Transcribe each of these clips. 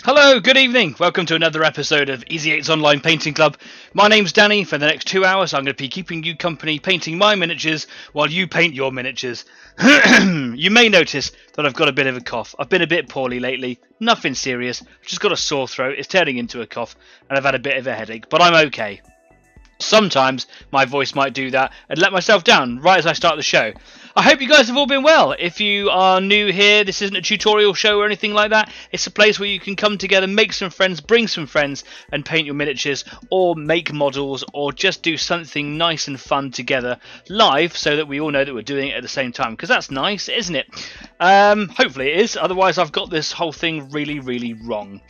Hello, good evening. Welcome to another episode of Easy 8's Online Painting Club. My name's Danny. For the next 2 hours, I'm going to be keeping you company painting my miniatures while you paint your miniatures. You may notice that I've got a bit of a cough. I've been a bit poorly lately. Nothing serious. I've just got a sore throat. It's turning into a cough, and I've had a bit of a headache, but I'm okay. Sometimes my voice might do that and let myself down right as I start the show. I hope you guys have all been well. If you are new here, this isn't a tutorial show or anything like that. It's a place where you can come together, make some friends, bring some friends and paint your miniatures or make models or just do something nice and fun together live so that we all know that we're doing it at the same time, because that's nice, isn't it? Hopefully it is, otherwise I've got this whole thing really wrong.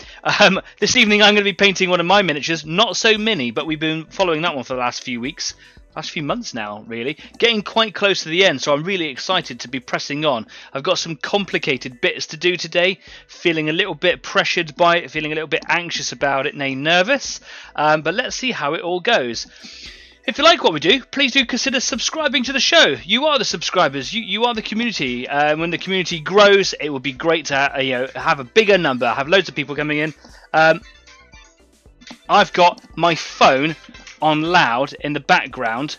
This evening I'm going to be painting one of my miniatures, not so mini, but we've been following that one for the last few weeks. Last few months now, really. Getting quite close to the end, so I'm really excited to be pressing on. I've got some complicated bits to do today, feeling a little bit pressured by it, feeling a little bit anxious about it, nay nervous, but let's see how it all goes. If you like what we do, please do consider subscribing to the show. You are the subscribers, you are the community. When the community grows, it would be great to have a bigger number, have loads of people coming in. I've got my phone on loud in the background.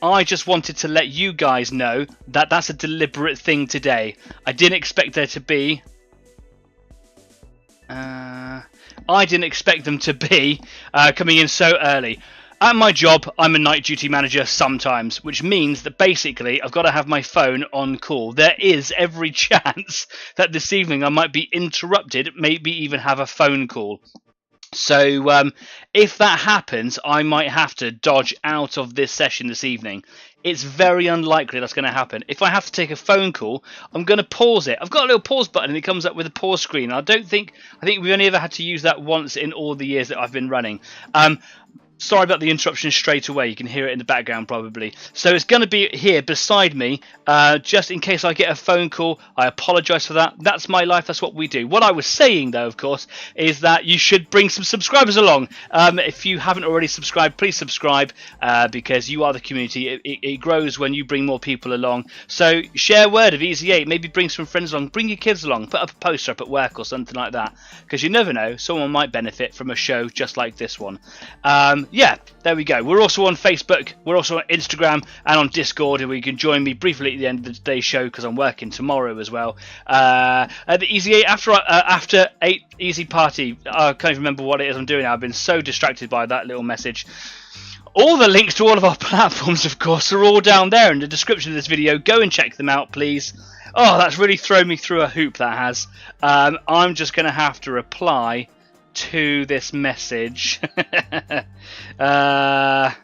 I just wanted to let you guys know that that's a deliberate thing today. I didn't expect there to be I didn't expect them to be coming in so early. At my job, I'm a night duty manager sometimes, which means that basically I've got to have my phone on call. There is every chance that this evening I might be interrupted, maybe even have a phone call. So if that happens, I might have to dodge out of this session this evening. It's very unlikely that's going to happen. If I have to take a phone call, I'm going to pause it. I've got a little pause button and it comes up with a pause screen. I think we've only ever had to use that once in all the years that I've been running. Sorry about the interruption straight away. You can hear it in the background probably. So it's going to be here beside me, just in case I get a phone call. I apologise for that. That's my life. That's what we do. What I was saying, though, of course, is that you should bring some subscribers along. If you haven't already subscribed, please subscribe because you are the community. It grows when you bring more people along. So share word of Easy 8. Maybe bring some friends along. Bring your kids along. Put up a poster up at work or something like that. Because you never know. Someone might benefit from a show just like this one. Yeah, there we go. We're also on Facebook, we're also on Instagram and on Discord, and you can join me briefly at the end of today's show because I'm working tomorrow as well. At the Easy 8 after 8 Easy Party. I can't even remember what it is I'm doing now. I've been so distracted by that little message. All the links to all of our platforms, of course, are all down there in the description of this video. Go and check them out, please. Oh, that's really thrown me through a hoop, that has. I'm just going to have to reply to this message. There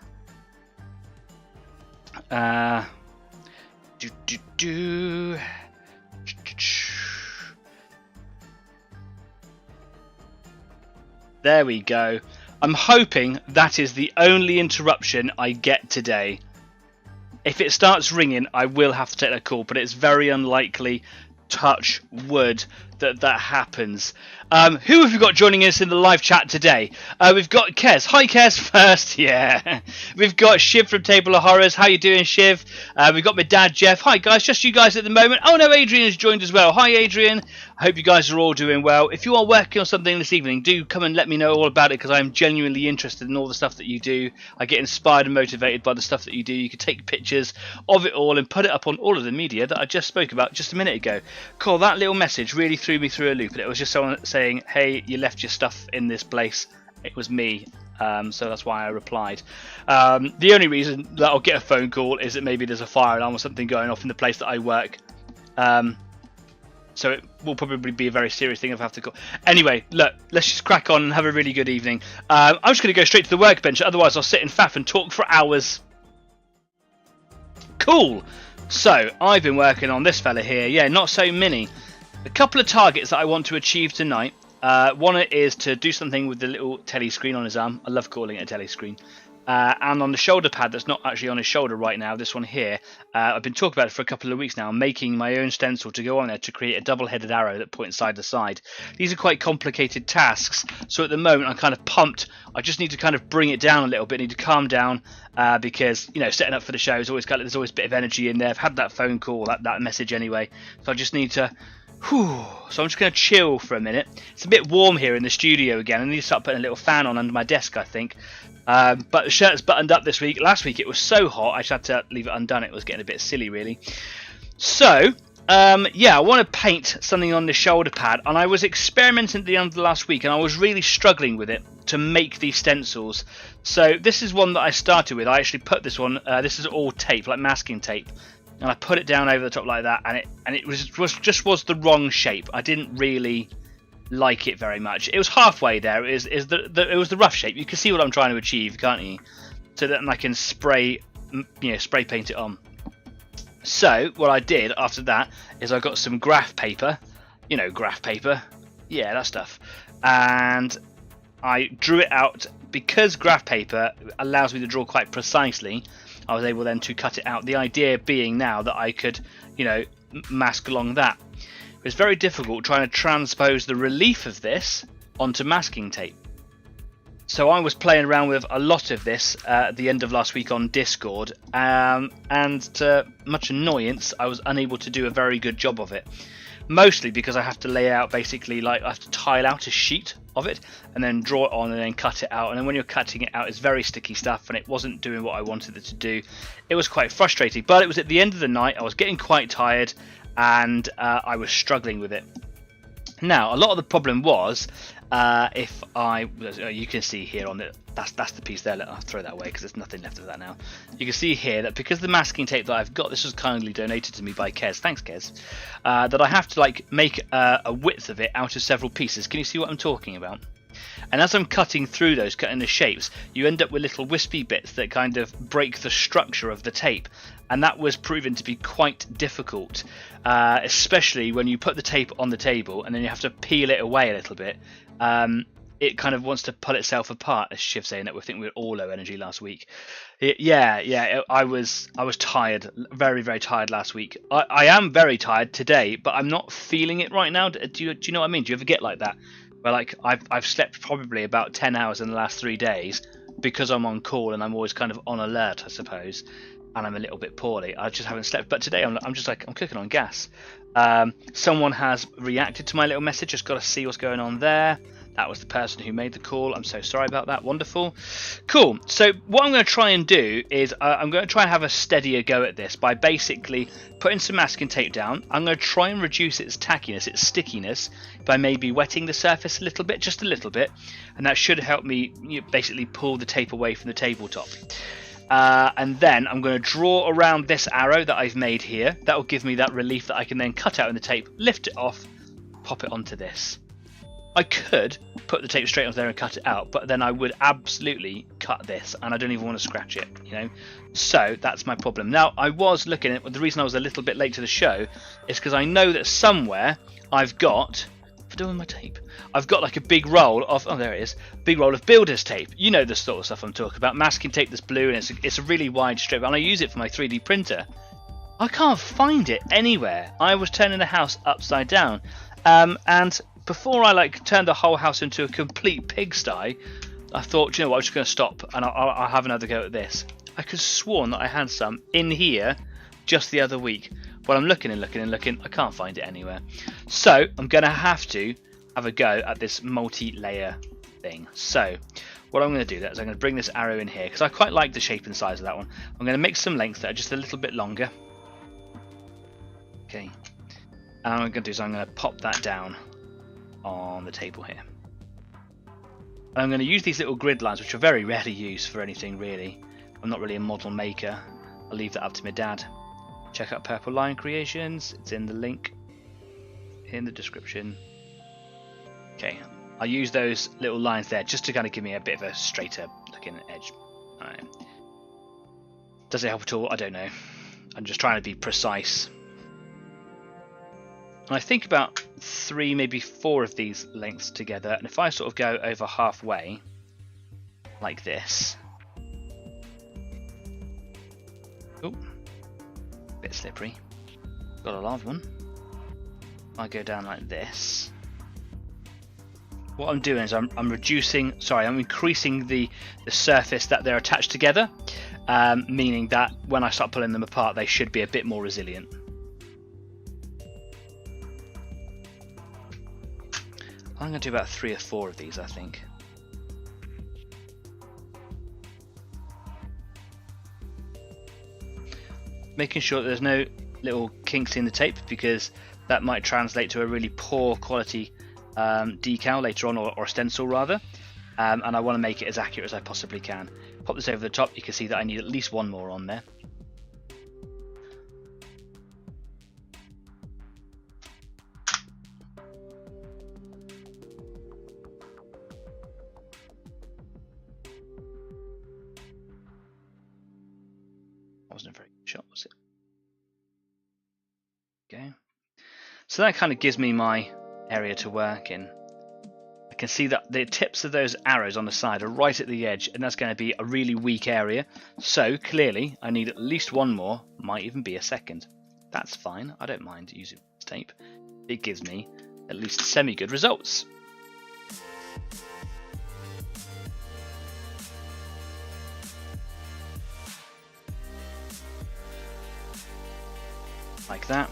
we go. I'm hoping that is the only interruption I get today. If it starts ringing, I will have to take that call, but it's very unlikely, touch wood, that happens. Who have we got joining us in the live chat today? We've got Kez. Hi Kez first. Yeah. We've got Shiv from Table of Horrors. How you doing, Shiv? We've got my dad Jeff. Hi guys, just you guys at the moment. Oh no, Adrian has joined as well. Hi Adrian. I hope you guys are all doing well. If you are working on something this evening, do come and let me know all about it, because I'm genuinely interested in all the stuff that you do. I get inspired and motivated by the stuff that you do. You can take pictures of it all and put it up on all of the media that I just spoke about just a minute ago. Cool, that little message really threw me through a loop, and it was just someone saying, hey, you left your stuff in this place. It was me, so that's why I replied. The only reason that I'll get a phone call is that maybe there's a fire alarm or something going off in the place that I work, so it will probably be a very serious thing if I have to call. Anyway, look, let's just crack on and have a really good evening. I'm just going to go straight to the workbench, otherwise I'll sit and faff and talk for hours. Cool. So I've been working on this fella here. Yeah, not so mini. A couple of targets that I want to achieve tonight. One is to do something with the little telly screen on his arm. I love calling it a telly screen. And on the shoulder pad that's not actually on his shoulder right now, this one here, I've been talking about it for a couple of weeks now. I'm making my own stencil to go on there to create a double-headed arrow that points side to side. These are quite complicated tasks, so at the moment I'm kind of pumped. I just need to kind of bring it down a little bit, need to calm down, because, you know, setting up for the show is always there's always a bit of energy in there. I've had that phone call, that message anyway, so I just need to Whew. So I'm just going to chill for a minute. It's a bit warm here in the studio again. I need to start putting a little fan on under my desk, I think. But the shirt's buttoned up this week. Last week it was so hot I just had to leave it undone. It was getting a bit silly, really. So, yeah, I want to paint something on the shoulder pad. And I was experimenting at the end of the last week, and I was really struggling with it to make these stencils. So this is one that I started with. I actually put this one, this is all tape, like masking tape. And I put it down over the top like that, and it was the wrong shape. I didn't really like it very much. It was halfway there. It was the rough shape. You can see what I'm trying to achieve, can't you? So that I can spray paint it on. So what I did after that is I got some graph paper, graph paper, yeah, that stuff, and I drew it out. Because graph paper allows me to draw quite precisely, I was able then to cut it out. The idea being now that I could, mask along that. It was very difficult trying to transpose the relief of this onto masking tape. So I was playing around with a lot of this at the end of last week on Discord, and to much annoyance, I was unable to do a very good job of it. Mostly because I have to lay out basically, like, I have to tile out a sheet of it and then draw it on and then cut it out. And then when you're cutting it out, it's very sticky stuff and it wasn't doing what I wanted it to do. It was quite frustrating, but it was at the end of the night. I was getting quite tired and I was struggling with it. Now, a lot of the problem was you can see here on the that's the piece there. I'll throw that away because there's nothing left of that now. You can see here that because the masking tape that I've got, this was kindly donated to me by Kez. Thanks, Kez. That I have to make a width of it out of several pieces. Can you see what I'm talking about? And as I'm cutting through those, cutting the shapes, you end up with little wispy bits that kind of break the structure of the tape. And that was proven to be quite difficult, especially when you put the tape on the table and then you have to peel it away a little bit. It kind of wants to pull itself apart, as Shiv saying that we think we were all low energy last week. I was tired, very, very tired last week. I am very tired today, but I'm not feeling it right now. Do you know what I mean? Do you ever get like that? Where like I've slept probably about 10 hours in the last 3 days because I'm on call and I'm always kind of on alert, I suppose. And I'm a little bit poorly. I just haven't slept. But today I'm just like, I'm cooking on gas. Someone has reacted to my little message. Just got to see what's going on there. That was the person who made the call. I'm so sorry about that. Wonderful. Cool. So what I'm going to try and do is I'm going to try and have a steadier go at this by basically putting some masking tape down. I'm going to try and reduce its tackiness, its stickiness, by maybe wetting the surface a little bit, just a little bit. And that should help me basically pull the tape away from the tabletop. And then I'm going to draw around this arrow that I've made here. That will give me that relief that I can then cut out in the tape, lift it off, pop it onto this. I could put the tape straight onto there and cut it out, but then I would absolutely cut this, and I don't even want to scratch it, So that's my problem. Now, I was looking at the reason I was a little bit late to the show is because I know that somewhere I've got. Doing my tape, I've got like a big roll of there it is, big roll of builder's tape. You know the sort of stuff I'm talking about, masking tape that's blue, and it's a really wide strip, and I use it for my 3D printer. I can't find it anywhere. I was turning the house upside down, and before I turned the whole house into a complete pigsty, I thought, I'm just going to stop and I'll have another go at this. I could have sworn that I had some in here just the other week. Well, I'm looking and looking and looking. I can't find it anywhere. So I'm going to have a go at this multi-layer thing. So what I'm going to do is I'm going to bring this arrow in here because I quite like the shape and size of that one. I'm going to make some lengths that are just a little bit longer. Okay. And what I'm going to do is I'm going to pop that down on the table here. And I'm going to use these little grid lines, which are very rarely used for anything really. I'm not really a model maker. I'll leave that up to my dad. Check out Purple Line Creations. It's in the link in the description. Okay, I'll use those little lines there just to kind of give me a bit of a straighter looking edge. All right. Does it help at all? I don't know. I'm just trying to be precise. And I think about 3, maybe 4 of these lengths together, and if I sort of go over halfway, like this. Oh, bit slippery. Got a large one. I go down like this. What I'm doing is I'm increasing the surface that they're attached together, meaning that when I start pulling them apart, they should be a bit more resilient. I'm going to do about 3 or 4 of these, I think. Making sure that there's no little kinks in the tape, because that might translate to a really poor quality decal later on, or stencil rather. And I want to make it as accurate as I possibly can. Pop this over the top. You can see that I need at least 1 more on there. Wasn't a very good shot, was it? Okay. So that kind of gives me my area to work in. I can see that the tips of those arrows on the side are right at the edge, and that's going to be a really weak area. So clearly I need at least 1 more, might even be a second. That's fine, I don't mind using this tape. It gives me at least semi-good results. Like that.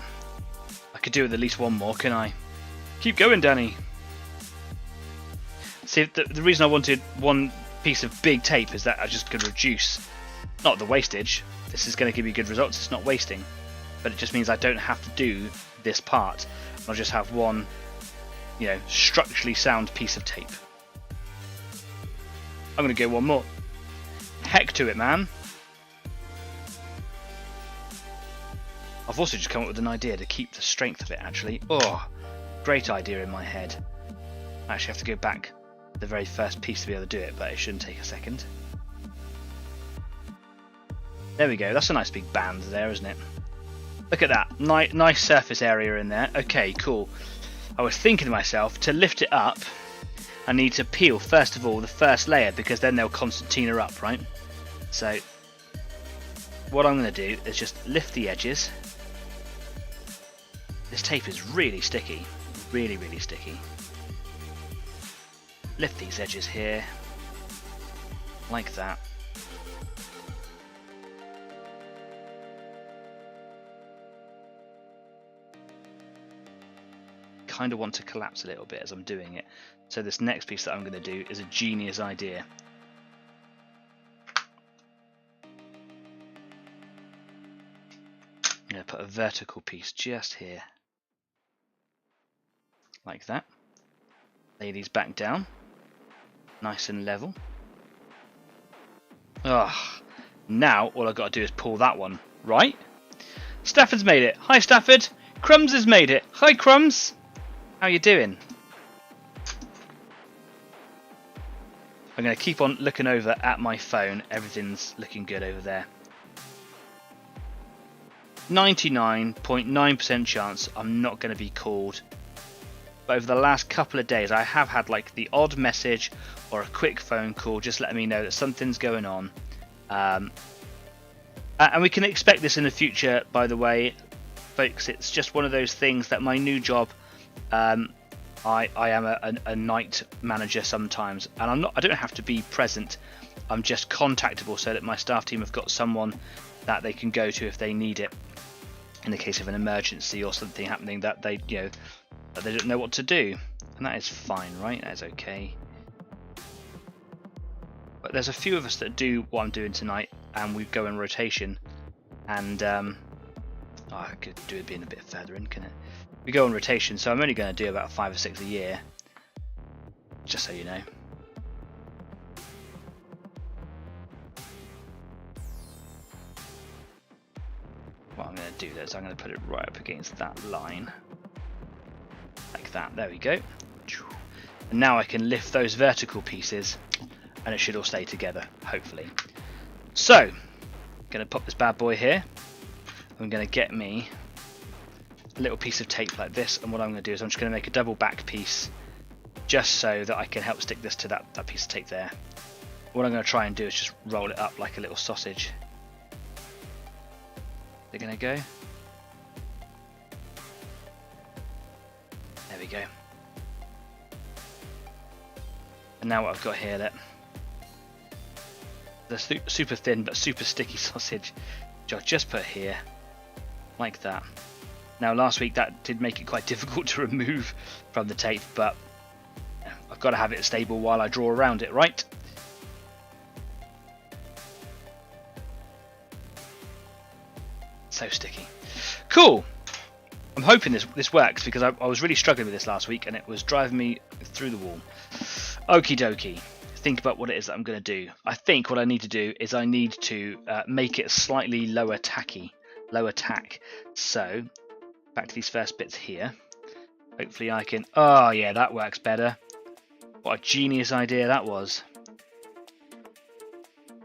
I could do with at least 1 more, can I? Keep going, Danny. See, the reason I wanted 1 piece of big tape is that I just could reduce, not the wastage. This is going to give you good results. It's not wasting, but it just means I don't have to do this part. I'll just have 1, you know, structurally sound piece of tape. I'm going to go 1 more. Heck to it, man. I've also just come up with an idea to keep the strength of it, actually. Oh, great idea in my head. I actually have to go back to the very first piece to be able to do it, but it shouldn't take a second. There we go. That's a nice big band there, isn't it? Look at that. Nice surface area in there. Okay, cool. I was thinking to myself, to lift it up, I need to peel, first of all, the first layer, because then they'll concertina up, right? So what I'm going to do is just lift the edges. This tape is really sticky, really sticky. Lift these edges here, like that. Kind of want to collapse a little bit as I'm doing it. So this next piece that I'm going to do is a genius idea. I'm going to put a vertical piece just here. Like that. Lay these back down. Nice and level. Ah, now all I've got to do is pull that one, right? Stafford's made it. Hi Stafford. Crumbs has made it. Hi Crumbs. How you doing? I'm going to keep on looking over at my phone. Everything's looking good over there. 99.9% chance I'm not going to be called. But over the last couple of days I have had like the odd message or a quick phone call just letting me know that something's going on. And we can expect this in the future, by the way, folks. It's just one of those things that my new job, I am a night manager sometimes, and I don't have to be present. I'm just contactable so that my staff team have got someone that they can go to if they need it in the case of an emergency or something happening that they, you know, that they don't know what to do. And that is fine, right? That is okay. But there's a few of us that do what I'm doing tonight, and we go in rotation. And I could do it being a bit further in, can it? We go on rotation, so I'm only going to do about 5 or 6 a year, just so you know. What I'm going to do is I'm going to put it right up against that line, like that. There we go. And now I can lift those vertical pieces, and it should all stay together, hopefully. So, I'm going to pop this bad boy here. I'm going to get me a little piece of tape like this, and what I'm going to do is I'm just going to make a double back piece just so that I can help stick this to that piece of tape there. What I'm going to try and do is just roll it up like a little sausage. They're going to go. There we go. And now what I've got here, the super thin but super sticky sausage, which I'll just put here, like that. Now last week that did make it quite difficult to remove from the tape, but I've got to have it stable while I draw around it, right? So sticky. Cool. I'm hoping this works because I was really struggling with this last week and it was driving me through the wall. Okie dokie. Think about what it is that I'm going to do. I think what I need to do is I need to make it slightly lower tack. So back to these first bits here. Hopefully I can... Oh yeah, that works better. What a genius idea that was.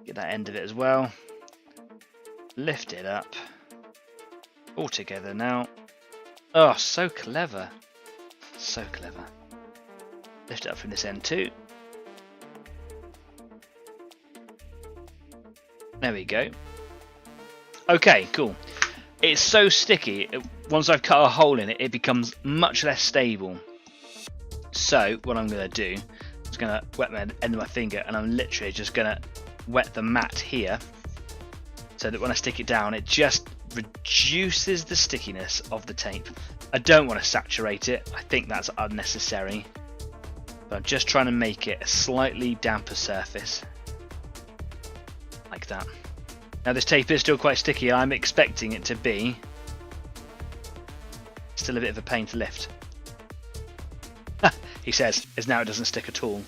Get that end of it as well. Lift it up. All together now. Oh, so clever. So clever. Lift it up from this end too. There we go. Okay, cool. It's so sticky, once I've cut a hole in it, it becomes much less stable. So, what I'm going to do is going to wet the end of my finger, and I'm literally just going to wet the mat here, so that when I stick it down, it just reduces the stickiness of the tape. I don't want to saturate it, I think that's unnecessary. But I'm just trying to make it a slightly damper surface. Like that. Now this tape is still quite sticky. I'm expecting it to be still a bit of a pain to lift. He says, as now it doesn't stick at all.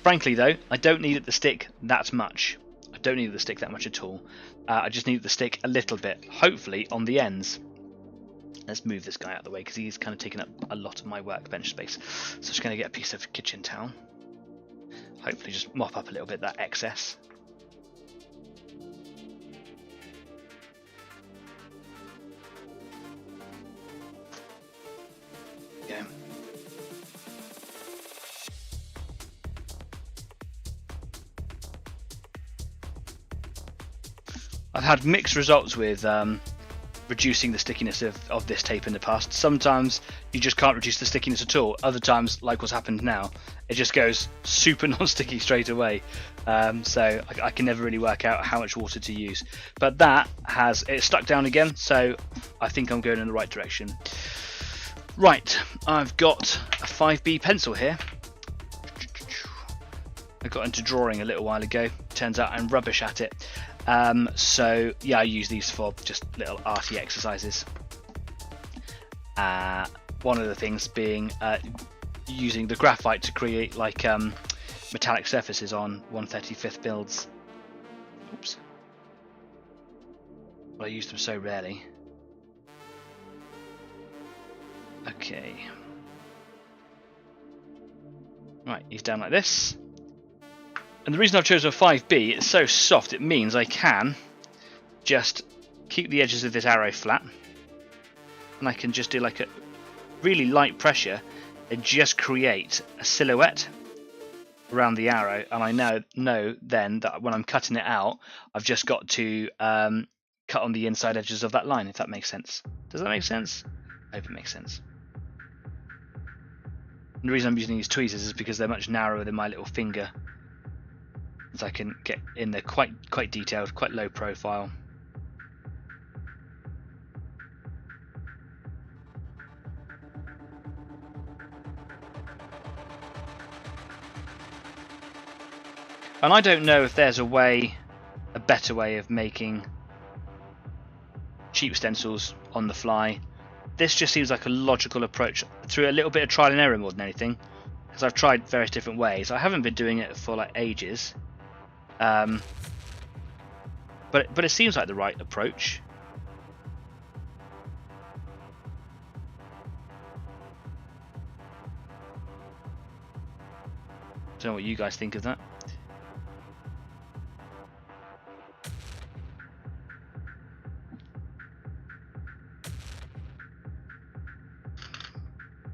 Frankly though, I don't need it to stick that much. I don't need it to stick that much at all. I just need it to stick a little bit, hopefully on the ends. Let's move this guy out of the way because he's kind of taking up a lot of my workbench space. So I'm just going to get a piece of kitchen towel. Hopefully just mop up a little bit that excess. Go. I've had mixed results with reducing the stickiness of this tape in the past. Sometimes you just can't reduce the stickiness at all. Other times, like what's happened now, it just goes super non-sticky straight away. So I can never really work out how much water to use. But that it's stuck down again, so I think I'm going in the right direction. Right, I've got a 5B pencil here. I got into drawing a little while ago. Turns out I'm rubbish at it. So yeah, I use these for just little arty exercises. One of the things being using the graphite to create like metallic surfaces on 1/35 builds. Oops. Well, I use them so rarely. Okay. Right, he's down like this. And the reason I've chosen a 5B, it's so soft, it means I can just keep the edges of this arrow flat. And I can just do like a really light pressure and just create a silhouette around the arrow. And I know then that when I'm cutting it out, I've just got to cut on the inside edges of that line, if that makes sense. Does that make sense? I hope it makes sense. And the reason I'm using these tweezers is because they're much narrower than my little finger. So I can get in there quite detailed, quite low profile. And I don't know if there's a better way of making cheap stencils on the fly. This just seems like a logical approach through a little bit of trial and error more than anything, because I've tried various different ways. I haven't been doing it for like ages. But it seems like the right approach. Don't know what you guys think of that.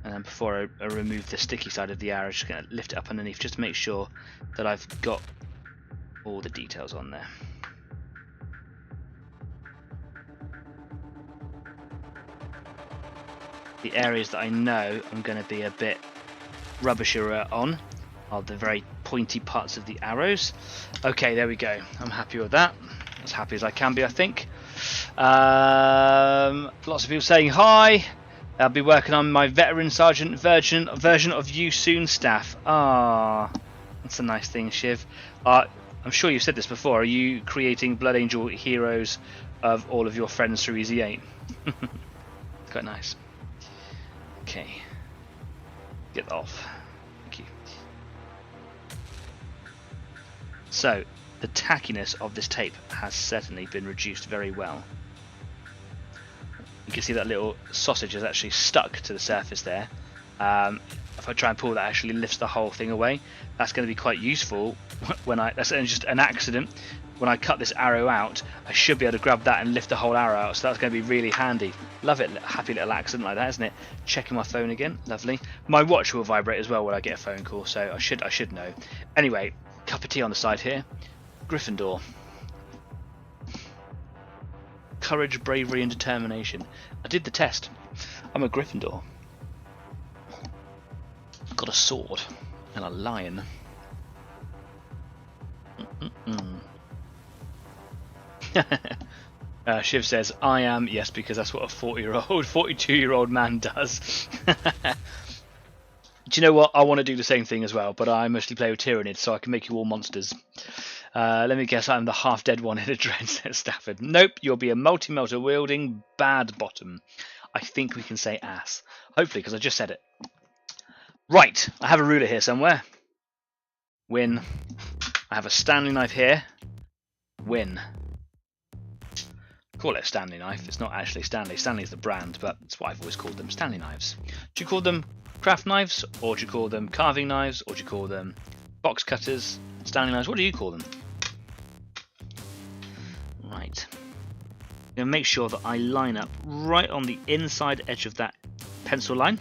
And then before I remove the sticky side of the arrow, I'm just going to lift it up underneath just to make sure that I've got all the details on there. The areas that I know I'm going to be a bit rubbisher on are the very pointy parts of the arrows. Okay, there we go. I'm happy with that. As happy as I can be, I think. Lots of people saying hi. I'll be working on my veteran sergeant version of you soon, staff. Ah, that's a nice thing, Shiv. I'm sure you've said this before. Are you creating Blood Angel heroes of all of your friends through Easy 8? Quite nice. Okay. Get off. Thank you. So, the tackiness of this tape has certainly been reduced very well. You can see that little sausage is actually stuck to the surface there. If I try and pull, that actually lifts the whole thing away. That's going to be quite useful when that's just an accident. When I cut this arrow out, I should be able to grab that and lift the whole arrow out, so that's going to be really handy. Love it, happy little accident like that, isn't it? Checking my phone again, lovely. My watch will vibrate as well when I get a phone call, so I should know. Anyway, cup of tea on the side here. Gryffindor. Courage, bravery and determination. I did the test. I'm a Gryffindor. I've got a sword and a lion. Shiv says, I am, yes, because that's what a 42-year-old man does. Do you know what? I want to do the same thing as well, but I mostly play with Tyranids, so I can make you all monsters. Let me guess, I'm the half-dead one in a dread, says Stafford. Nope, you'll be a multi-melter wielding bad bottom. I think we can say ass. Hopefully, because I just said it. Right, I have a ruler here somewhere. Win. I have a Stanley knife here. Win. Call it a Stanley knife. It's not actually Stanley. Stanley's the brand, but it's what I've always called them, Stanley knives. Do you call them craft knives, or do you call them carving knives, or do you call them box cutters, Stanley knives? What do you call them? Right. I'm going to make sure that I line up right on the inside edge of that pencil line.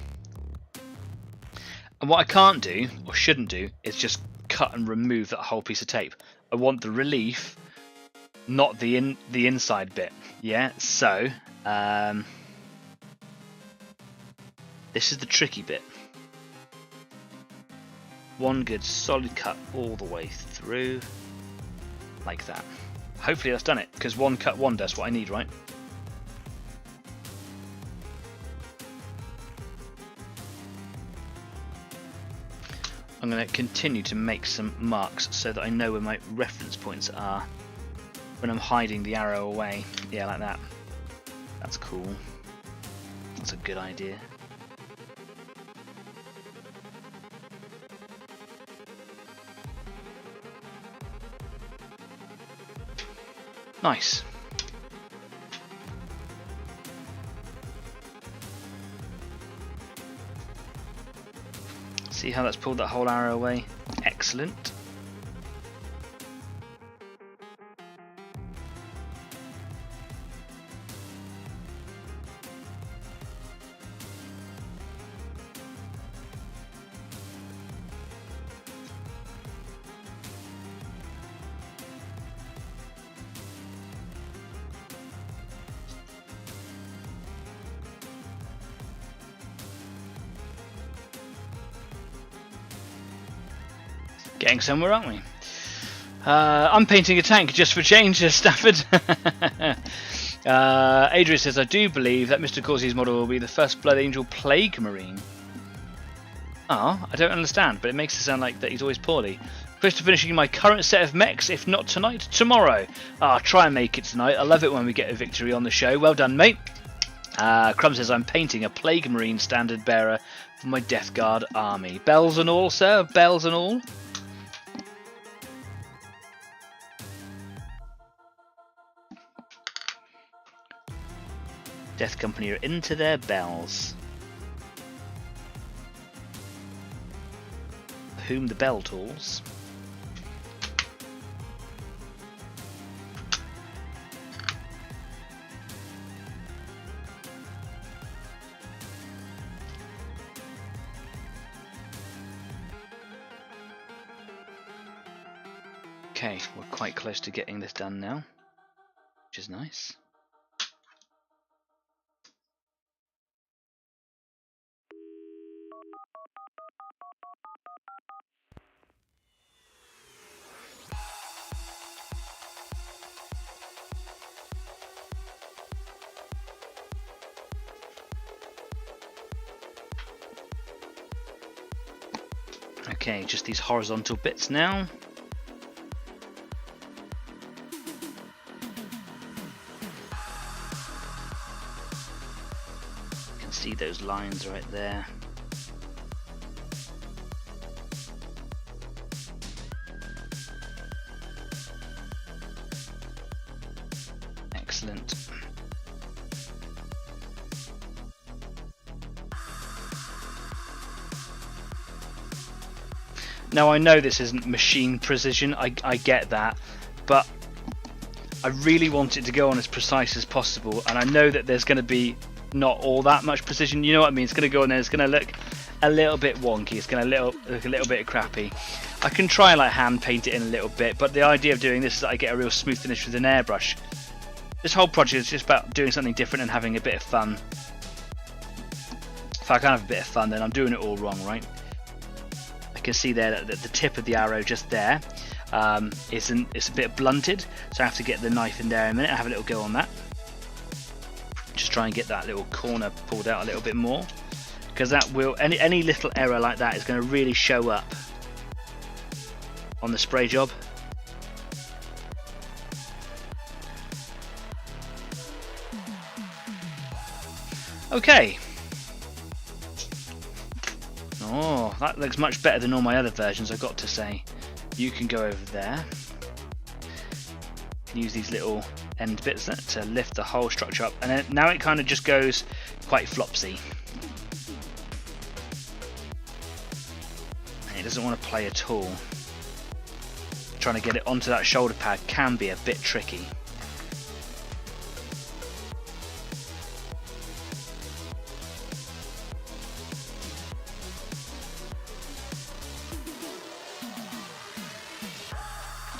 And what I can't do, or shouldn't do, is just cut and remove that whole piece of tape. I want the relief, not the inside bit. Yeah, so this is the tricky bit. One good solid cut all the way through, like that. Hopefully that's done it, because one cut wonder is what I need, right? I'm going to continue to make some marks so that I know where my reference points are when I'm hiding the arrow away. Yeah, like that. That's cool. That's a good idea. Nice. See how that's pulled that whole arrow away? Excellent. Getting somewhere, aren't we? I'm painting a tank just for change, Stafford. Adrian says, I do believe that Mr. Corsi's model will be the first Blood Angel Plague Marine. Ah, I don't understand, but it makes it sound like that he's always poorly. Close to finishing my current set of mechs, if not tonight, tomorrow. Try and make it tonight. I love it when we get a victory on the show. Well done, mate. Crumb says, I'm painting a Plague Marine standard bearer for my Death Guard army. Bells and all, sir? Bells and all? Death Company are into their bells. Whom the bell tolls. Okay, we're quite close to getting this done now, which is nice. Okay, just these horizontal bits now. You can see those lines right there. Excellent. Now I know this isn't machine precision, I get that, but I really want it to go on as precise as possible, and I know that there's going to be not all that much precision, you know what I mean? It's going to go on there, it's going to look a little bit wonky, it's going to look a little bit crappy. I can try and like hand paint it in a little bit, but the idea of doing this is that I get a real smooth finish with an airbrush. This whole project is just about doing something different and having a bit of fun. If I can't have a bit of fun, then I'm doing it all wrong, right? I can see there that the tip of the arrow just there it's a bit blunted, so I have to get the knife in there in a minute. I have a little go on that. Just try and get that little corner pulled out a little bit more, because that will any little error like that is going to really show up on the spray job. Okay. Oh, that looks much better than all my other versions, I've got to say. You can go over there. Use these little end bits to lift the whole structure up, and then now it kind of just goes quite flopsy. And it doesn't want to play at all. Trying to get it onto that shoulder pad can be a bit tricky.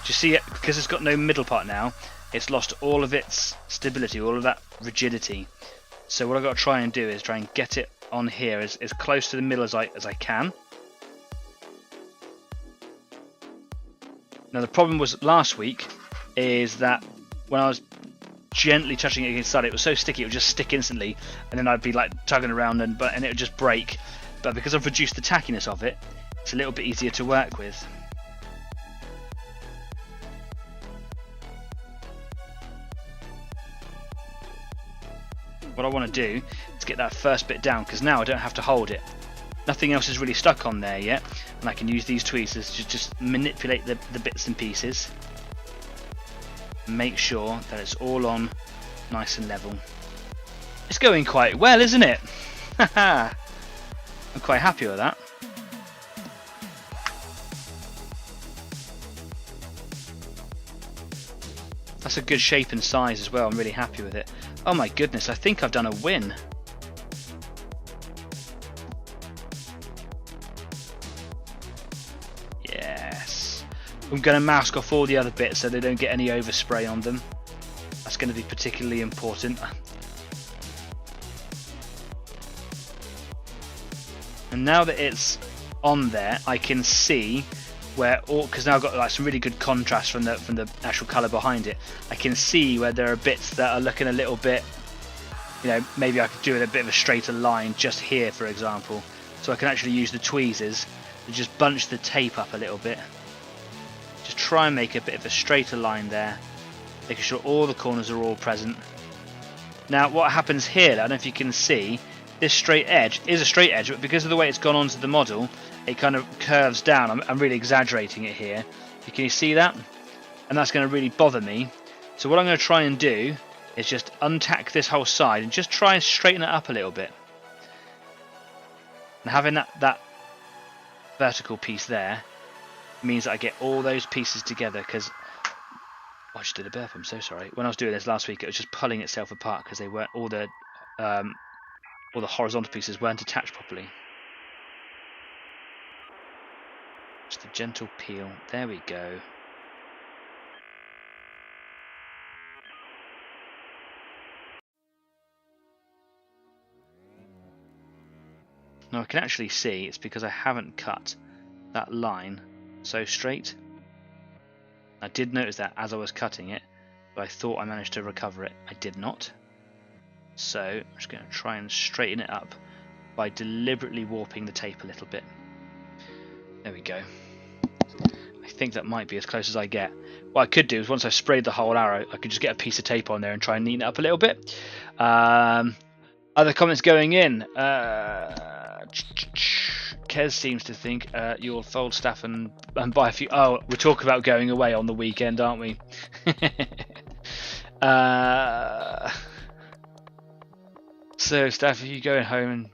Do you see it? Because it's got no middle part now, it's lost all of its stability, all of that rigidity. So what I've got to try and do is try and get it on here as close to the middle as I can. Now the problem was last week is that when I was gently touching it against the side, it was so sticky it would just stick instantly, and then I'd be like tugging around and it would just break. But because I've reduced the tackiness of it, it's a little bit easier to work with. What I want to do is get that first bit down, because now I don't have to hold it. Nothing else is really stuck on there yet, and I can use these tweezers to just manipulate the bits and pieces. Make sure that it's all on nice and level. It's going quite well, isn't it? Haha! I'm quite happy with that. That's a good shape and size as well, I'm really happy with it. Oh my goodness, I think I've done a win. Yes. I'm going to mask off all the other bits so they don't get any overspray on them. That's going to be particularly important. And now that it's on there, I can see where all, because now I've got like some really good contrast from the actual colour behind it. I can see where there are bits that are looking a little bit, you know, maybe I could do it a bit of a straighter line just here, for example. So I can actually use the tweezers to just bunch the tape up a little bit. Just try and make a bit of a straighter line there, making sure all the corners are all present. Now what happens here, I don't know if you can see, this straight edge is a straight edge, but because of the way it's gone onto the model, it kind of curves down. I'm really exaggerating it here. Can you see that? And that's going to really bother me. So what I'm going to try and do is just untack this whole side and just try and straighten it up a little bit. And having that vertical piece there means that I get all those pieces together, because oh, I just did a burp, I'm so sorry. When I was doing this last week, it was just pulling itself apart because they weren't all the horizontal pieces weren't attached properly. Just a gentle peel. There we go. Now I can actually see it's because I haven't cut that line so straight. I did notice that as I was cutting it, but I thought I managed to recover it. I did not. So I'm just going to try and straighten it up by deliberately warping the tape a little bit. There we go. I think that might be as close as I get. What I could do is once I've sprayed the whole arrow, I could just get a piece of tape on there and try and neaten it up a little bit. Other comments going in. Kez seems to think you'll fold staff and buy a few. Oh, we're talking about going away on the weekend, aren't we? So, staff, are you going home and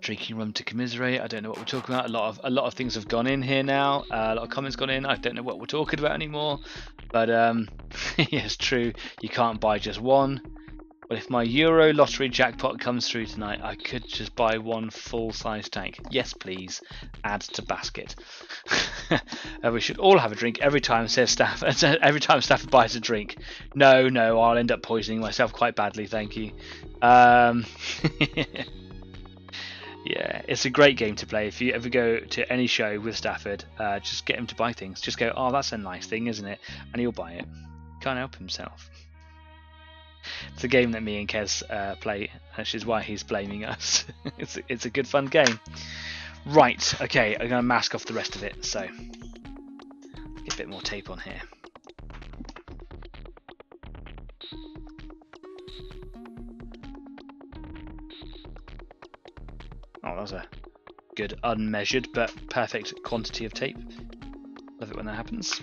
drinking rum to commiserate? I don't know what we're talking about. A lot of things have gone in here now. A lot of comments gone in. I don't know what we're talking about anymore. But yes, true. You can't buy just one. But if my Euro lottery jackpot comes through tonight, I could just buy one full-size tank. Yes, please. Add to basket. We should all have a drink every time, says staff. Every time staff buys a drink. No, I'll end up poisoning myself quite badly. Thank you. Yeah, it's a great game to play. If you ever go to any show with Stafford, just get him to buy things. Just go, oh, that's a nice thing, isn't it? And he'll buy it. Can't help himself. It's a game that me and Kez play, which is why he's blaming us. It's a good fun game. Right, okay, I'm going to mask off the rest of it, so get a bit more tape on here. Oh, that was a good unmeasured but perfect quantity of tape. Love it when that happens.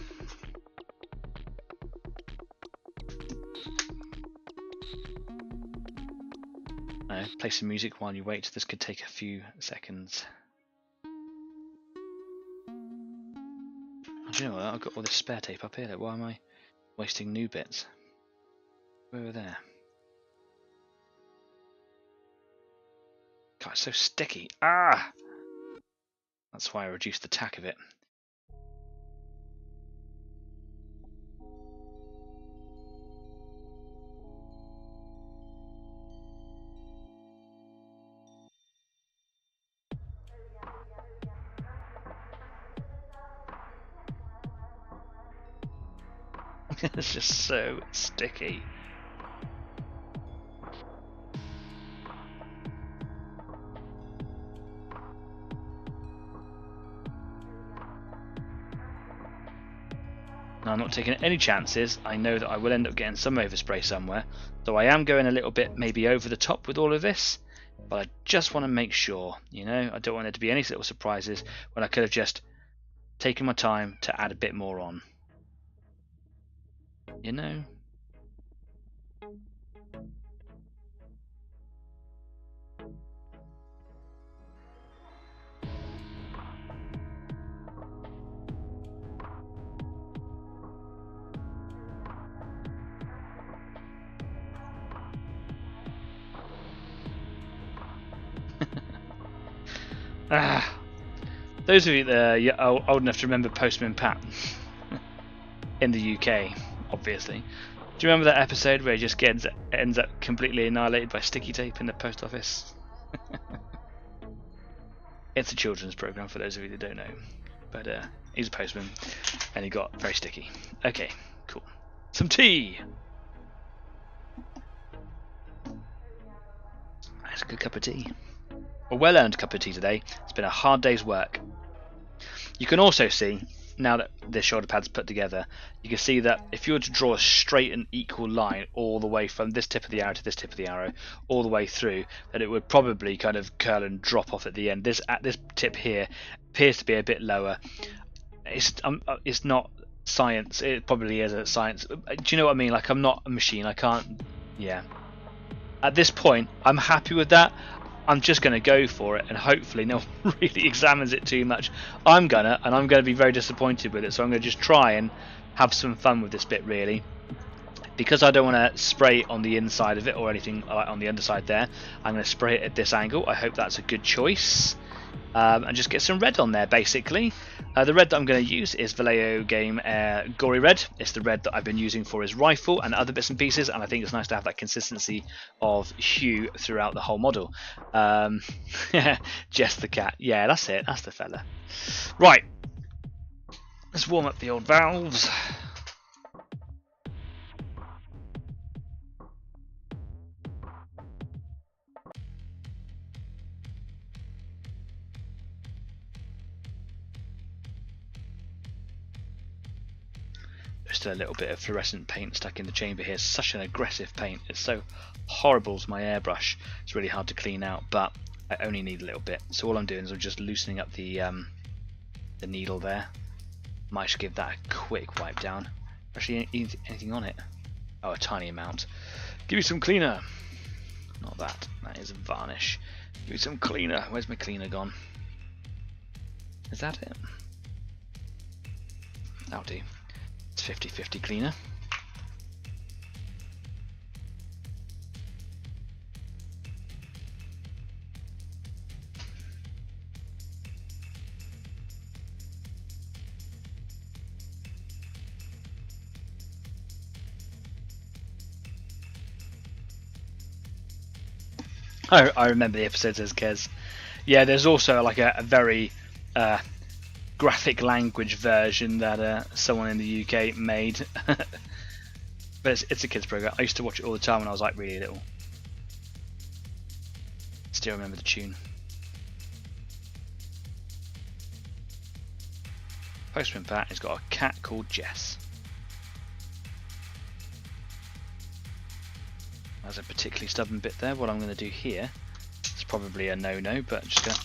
Play some music while you wait. This could take a few seconds. Do you know what? I've got all this spare tape up here. Like, why am I wasting new bits? Where are there? God, it's so sticky. Ah! That's why I reduced the tack of it. It's just so sticky. Now, I'm not taking any chances. I know that I will end up getting some overspray somewhere, so I am going a little bit maybe over the top with all of this, but I just want to make sure, you know, I don't want there to be any little surprises when I could have just taken my time to add a bit more on. You know? Those of you that are old enough to remember Postman Pat in the UK, obviously. Do you remember that episode where he just ends up completely annihilated by sticky tape in the post office? It's a children's program for those of you that don't know. But he's a postman and he got very sticky. Okay, cool. Some tea! That's a good cup of tea. A well-earned cup of tea today. It's been a hard day's work. You can also see, now that this shoulder pad's put together, you can see that if you were to draw a straight and equal line all the way from this tip of the arrow to this tip of the arrow, all the way through, that it would probably kind of curl and drop off at the end. This tip here appears to be a bit lower. It's not science. It probably is a science. Do you know what I mean? Like, I'm not a machine. I can't. Yeah. At this point, I'm happy with that. I'm just going to go for it, and hopefully no one really examines it too much. I'm going to be very disappointed with it, so I'm going to just try and have some fun with this bit, really. Because I don't want to spray on the inside of it or anything on the underside there, I'm going to spray it at this angle. I hope that's a good choice. And just get some red on there, basically. The red that I'm going to use is Vallejo Game Gory Red. It's the red that I've been using for his rifle and other bits and pieces, and I think it's nice to have that consistency of hue throughout the whole model. Jess the cat. Yeah, that's it. That's the fella. Right. Let's warm up the old valves. Still a little bit of fluorescent paint stuck in the chamber here. Such an aggressive paint. It's so horrible to my airbrush. It's really hard to clean out, but I only need a little bit. So all I'm doing is I'm just loosening up the needle there. Might just give that a quick wipe down. Actually, anything on it? Oh, a tiny amount. Give me some cleaner. Not that. That is a varnish. Give me some cleaner. Where's my cleaner gone? Is that it? That'll do. It's 50-50 cleaner. I remember the episodes as Kez. Yeah, there's also like a very graphic language version that someone in the UK made. But it's a kids program. I used to watch it all the time when I was like really little. Still remember the tune. Postman Pat has got a cat called Jess. There's a particularly stubborn bit there. What I'm going to do here, it's probably a no-no, but I'm just going to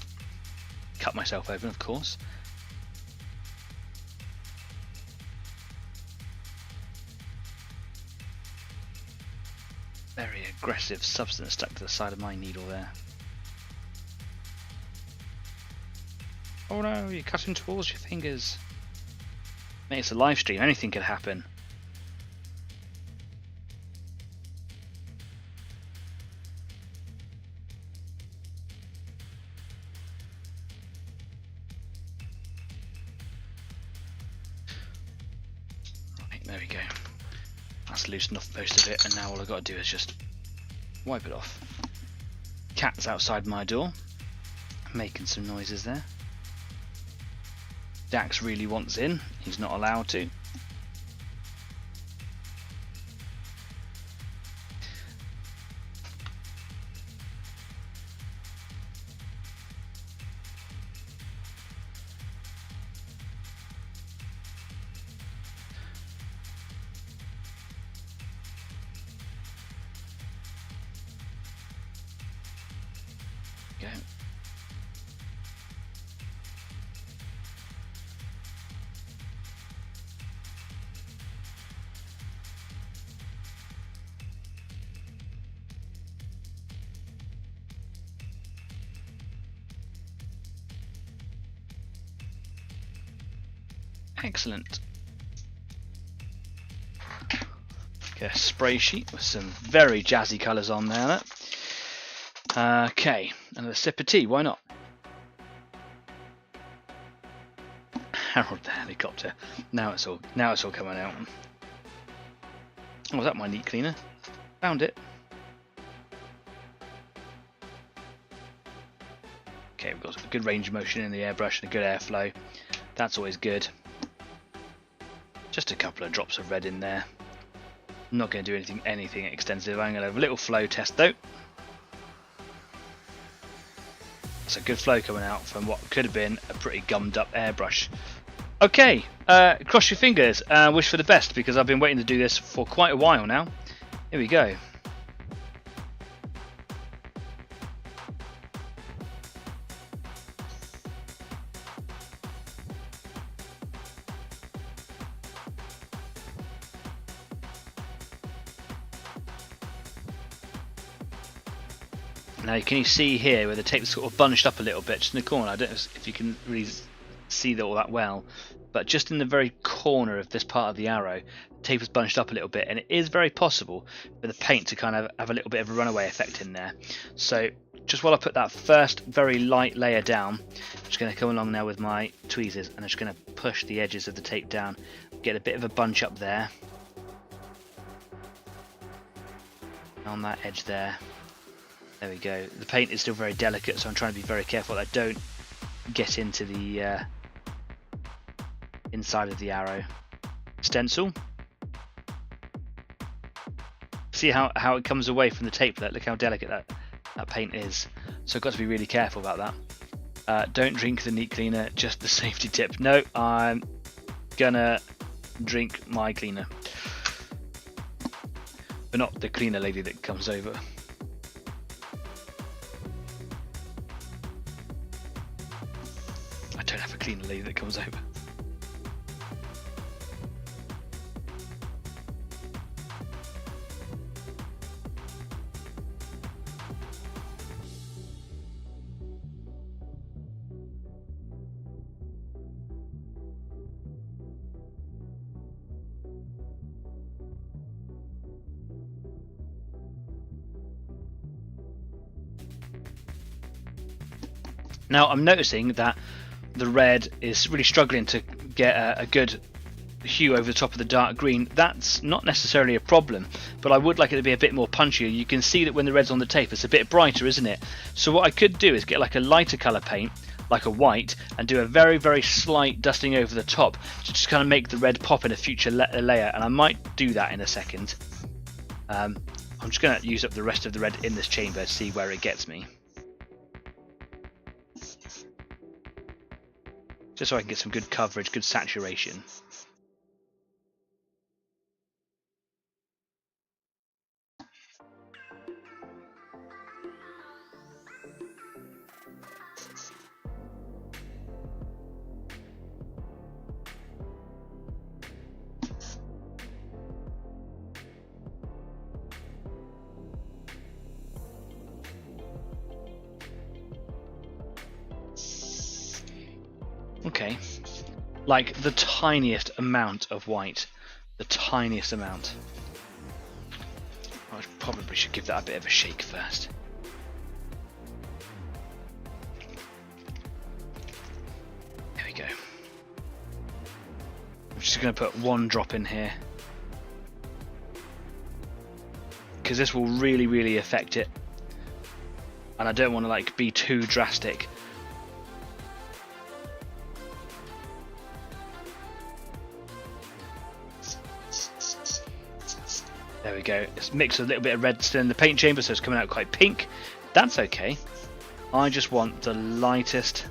cut myself open, of course. Very aggressive substance stuck to the side of my needle there. Oh no, you're cutting towards your fingers. Mate, it's a live stream, anything could happen. Right, there we go. That's loosened off most of it, and now all I've got to do is just wipe it off. Cat's outside my door, making some noises there. Dax really wants in, he's not allowed to. Go. Excellent. Get a spray sheet with some very jazzy colours on there. Okay, another sip of tea, why not? Harold the helicopter. Now it's all coming out. Oh, was that my neat cleaner? Found it. Okay, we've got a good range of motion in the airbrush and a good airflow. That's always good. Just a couple of drops of red in there. I'm not going to do anything extensive. I'm going to have a little flow test though. It's a good flow coming out from what could have been a pretty gummed up airbrush. Okay, cross your fingers and wish for the best, because I've been waiting to do this for quite a while now. Here we go. Now can you see here where the tape is sort of bunched up a little bit just in the corner? I don't know if you can really see that all that well, but just in the very corner of this part of the arrow, the tape is bunched up a little bit, and it is very possible for the paint to kind of have a little bit of a runaway effect in there. So just while I put that first very light layer down, I'm just going to come along now with my tweezers and I'm just going to push the edges of the tape down, get a bit of a bunch up there, on that edge there. There we go. The paint is still very delicate, so I'm trying to be very careful that I don't get into the inside of the arrow. Stencil. See how it comes away from the tape there? Look how delicate that paint is. So I've got to be really careful about that. Don't drink the neat cleaner, just the safety tip. No, I'm gonna drink my cleaner. But not the cleaner lady that comes over. I don't have a cleaner lady that comes over. Now I'm noticing that the red is really struggling to get a good hue over the top of the dark green. That's not necessarily a problem, but I would like it to be a bit more punchier. You can see that when the red's on the tape it's a bit brighter, isn't it? So what I could do is get like a lighter colour paint, like a white, and do a very, very slight dusting over the top to just kind of make the red pop in a future layer, and I might do that in a second. I'm just going to use up the rest of the red in this chamber to see where it gets me. Just so I can get some good coverage, good saturation. Okay, like the tiniest amount of white, the tiniest amount. I probably should give that a bit of a shake first. There we go. I'm just going to put one drop in here, because this will really, really affect it, and I don't want to like be too drastic. There we go. It's mixed with a little bit of red still in the paint chamber, so it's coming out quite pink. That's okay. I just want the lightest.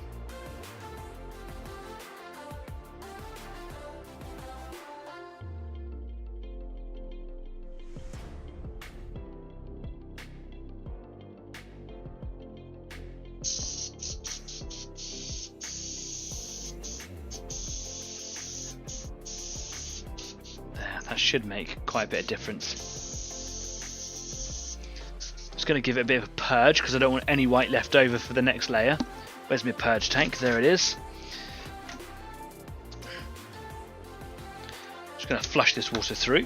That should make quite a bit of difference. Just going to give it a bit of a purge because I don't want any white left over for the next layer. Where's my purge tank? There it is. Just going to flush this water through.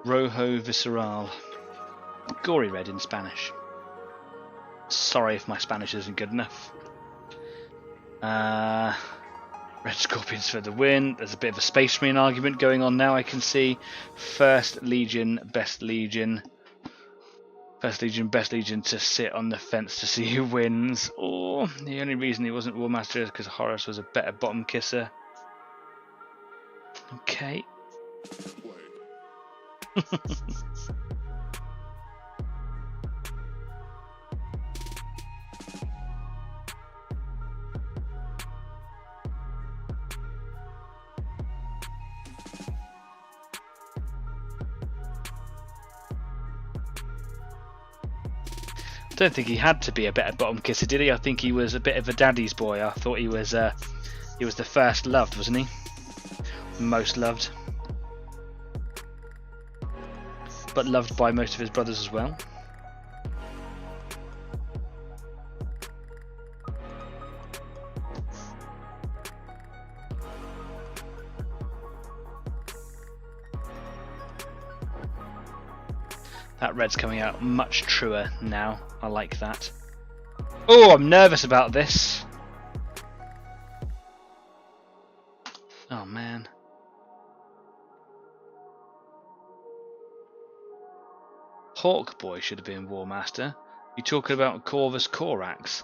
Rojo Visceral. Gory red in Spanish. Sorry if my Spanish isn't good enough. Red Scorpions for the win. There's a bit of a Space Marine argument going on now, I can see. First Legion, Best Legion. First Legion, Best Legion to sit on the fence to see who wins. Or the only reason he wasn't War Master is because Horus was a better bottom kisser. Okay. I don't think he had to be a better bottom kisser, did he? I think he was a bit of a daddy's boy. I thought he was the first loved, wasn't he? Most loved. But loved by most of his brothers as well. That red's coming out much truer now. I like that. Oh, I'm nervous about this. Oh man. Hawk Boy should have been War Master. You talking about Corvus Corax?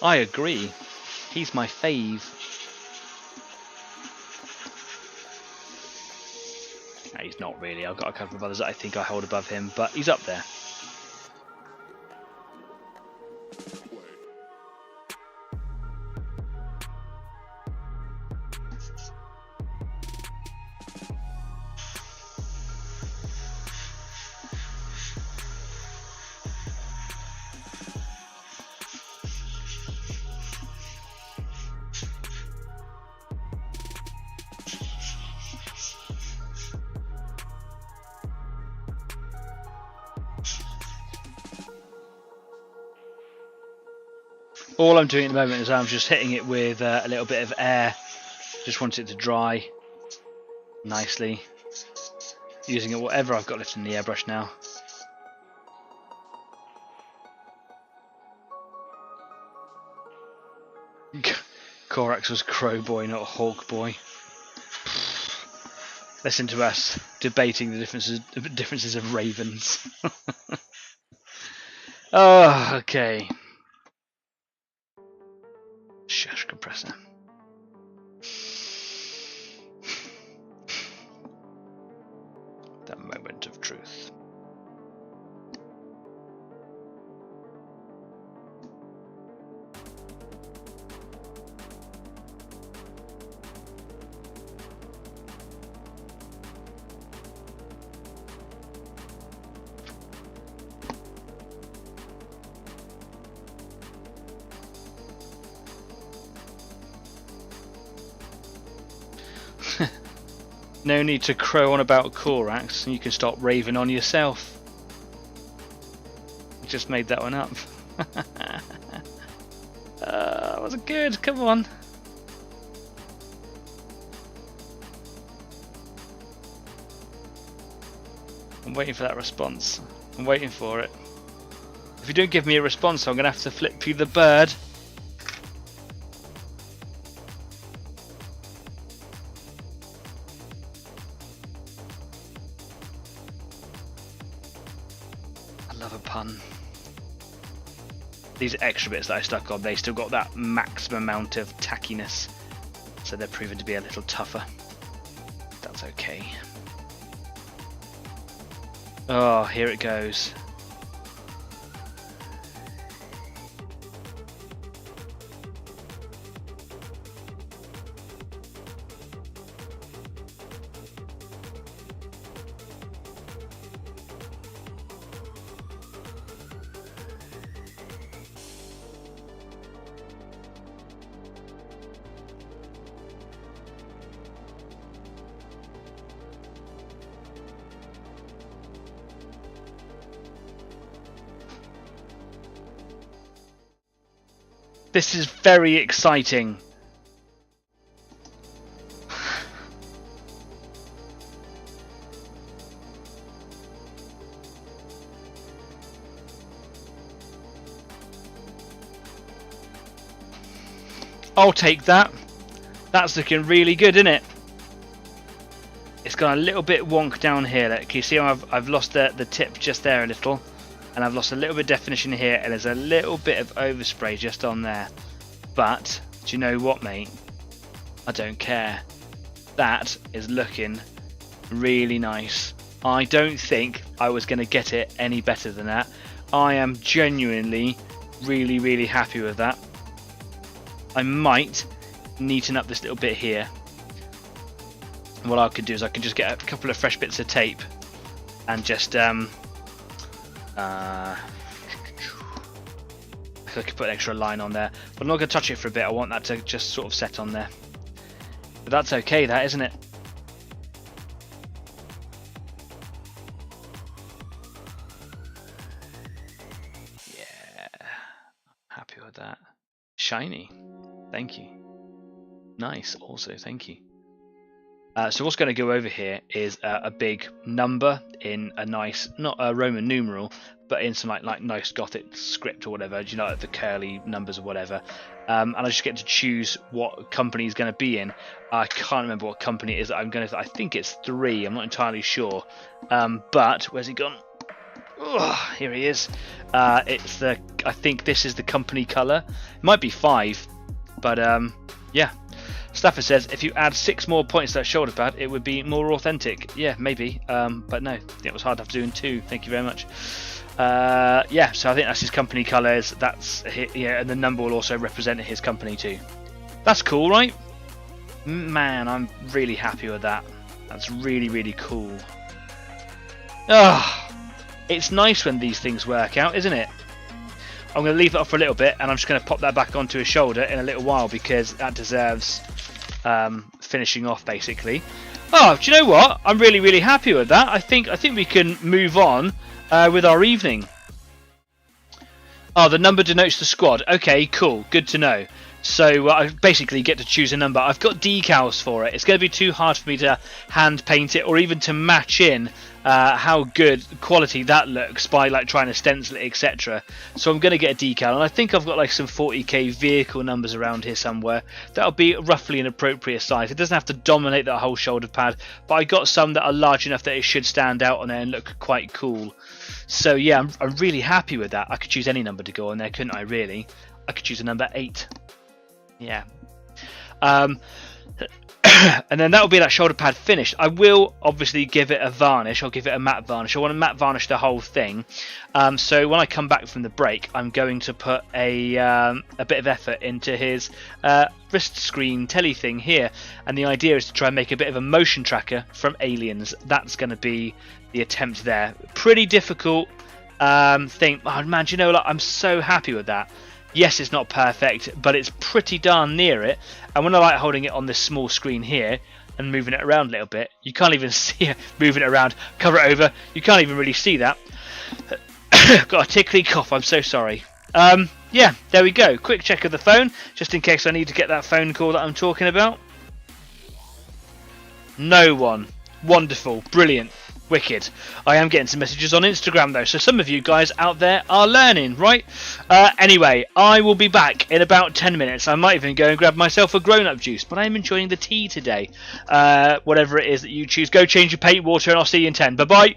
I agree. He's my fave. No, he's not really. I've got a couple of others that I think I hold above him, but he's up there. All I'm doing at the moment is I'm just hitting it with a little bit of air. Just want it to dry nicely. Using it whatever I've got left in the airbrush now. Corax was Crow Boy, not Hawk Boy. Listen to us debating the differences of ravens. Oh, okay. Shush, compressor. The moment of truth. No need to crow on about Corax, and you can stop raving on yourself. You just made that one up. That wasn't good, come on. I'm waiting for that response. I'm waiting for it. If you don't give me a response, I'm going to have to flip you the bird. Love a pun. These extra bits that I stuck on, they still got that maximum amount of tackiness, so they're proven to be a little tougher. That's okay. Oh, here it goes. This is very exciting. I'll take that. That's looking really good, isn't it? It's got a little bit wonk down here. Can you see how I've lost the tip just there a little? And I've lost a little bit of definition here, and there's a little bit of overspray just on there. But do you know what, mate? I don't care. That is looking really nice. I don't think I was going to get it any better than that. I am genuinely really, really happy with that. I might neaten up this little bit here. What I could do is I can just get a couple of fresh bits of tape and just I could put an extra line on there, but I'm not going to touch it for a bit. I want that to just sort of set on there. But that's okay, that, isn't it? Yeah, happy with that. Shiny, thank you. Nice, also, thank you. So what's going to go over here is a big number in a nice, not a Roman numeral, but in some like nice Gothic script or whatever. Do you know, like the curly numbers or whatever? And I just get to choose what company is going to be in. I can't remember what company it is. I think it's 3. I'm not entirely sure. But where's he gone? Oh, here he is. I think this is the company color. It might be 5, but yeah. Stafford says if you add 6 more points to that shoulder pad, it would be more authentic. Yeah, maybe. But no, it was hard enough doing 2. Thank you very much. Yeah, so I think that's his company colours. Yeah, and the number will also represent his company too. That's cool, right? Man, I'm really happy with that. That's really, really cool. Ah, it's nice when these things work out, isn't it? I'm going to leave it off for a little bit, and I'm just going to pop that back onto his shoulder in a little while because that deserves finishing off, basically. Oh, do you know what? I'm really, really happy with that. I think we can move on with our evening. Oh, the number denotes the squad. Okay, cool. Good to know. So I basically get to choose a number. I've got decals for it. It's going to be too hard for me to hand paint it or even to match in how good quality that looks by like trying to stencil it, etc. So I'm going to get a decal, and I think I've got like some 40k vehicle numbers around here somewhere. That'll be roughly an appropriate size. It doesn't have to dominate that whole shoulder pad, but I got some that are large enough that it should stand out on there and look quite cool. So yeah, I'm really happy with that. I could choose any number to go on there, couldn't I? Really, I could choose a number 8. Yeah. And then that will be that shoulder pad finished. I will obviously give it a varnish. I'll give it a matte varnish. I want to matte varnish the whole thing. So when I come back from the break, I'm going to put a bit of effort into his wrist screen telly thing here. And the idea is to try and make a bit of a motion tracker from Aliens. That's going to be the attempt there. Pretty difficult thing. Oh man, do you know, like, I'm so happy with that. Yes, it's not perfect, but it's pretty darn near it. And when I like holding it on this small screen here and moving it around a little bit, you can't even see it moving it around. Cover it over, you can't even really see that. Got a tickly cough, I'm so sorry. Yeah, there we go. Quick check of the phone, just in case I need to get that phone call that I'm talking about. No one. Wonderful, brilliant. Wicked. I am getting some messages on Instagram though, so some of you guys out there are learning, right? Anyway, I will be back in about 10 minutes. I might even go and grab myself a grown-up juice, but I'm enjoying the tea today. Whatever it is that you choose, go change your paint water and I'll see you in 10. Bye-bye.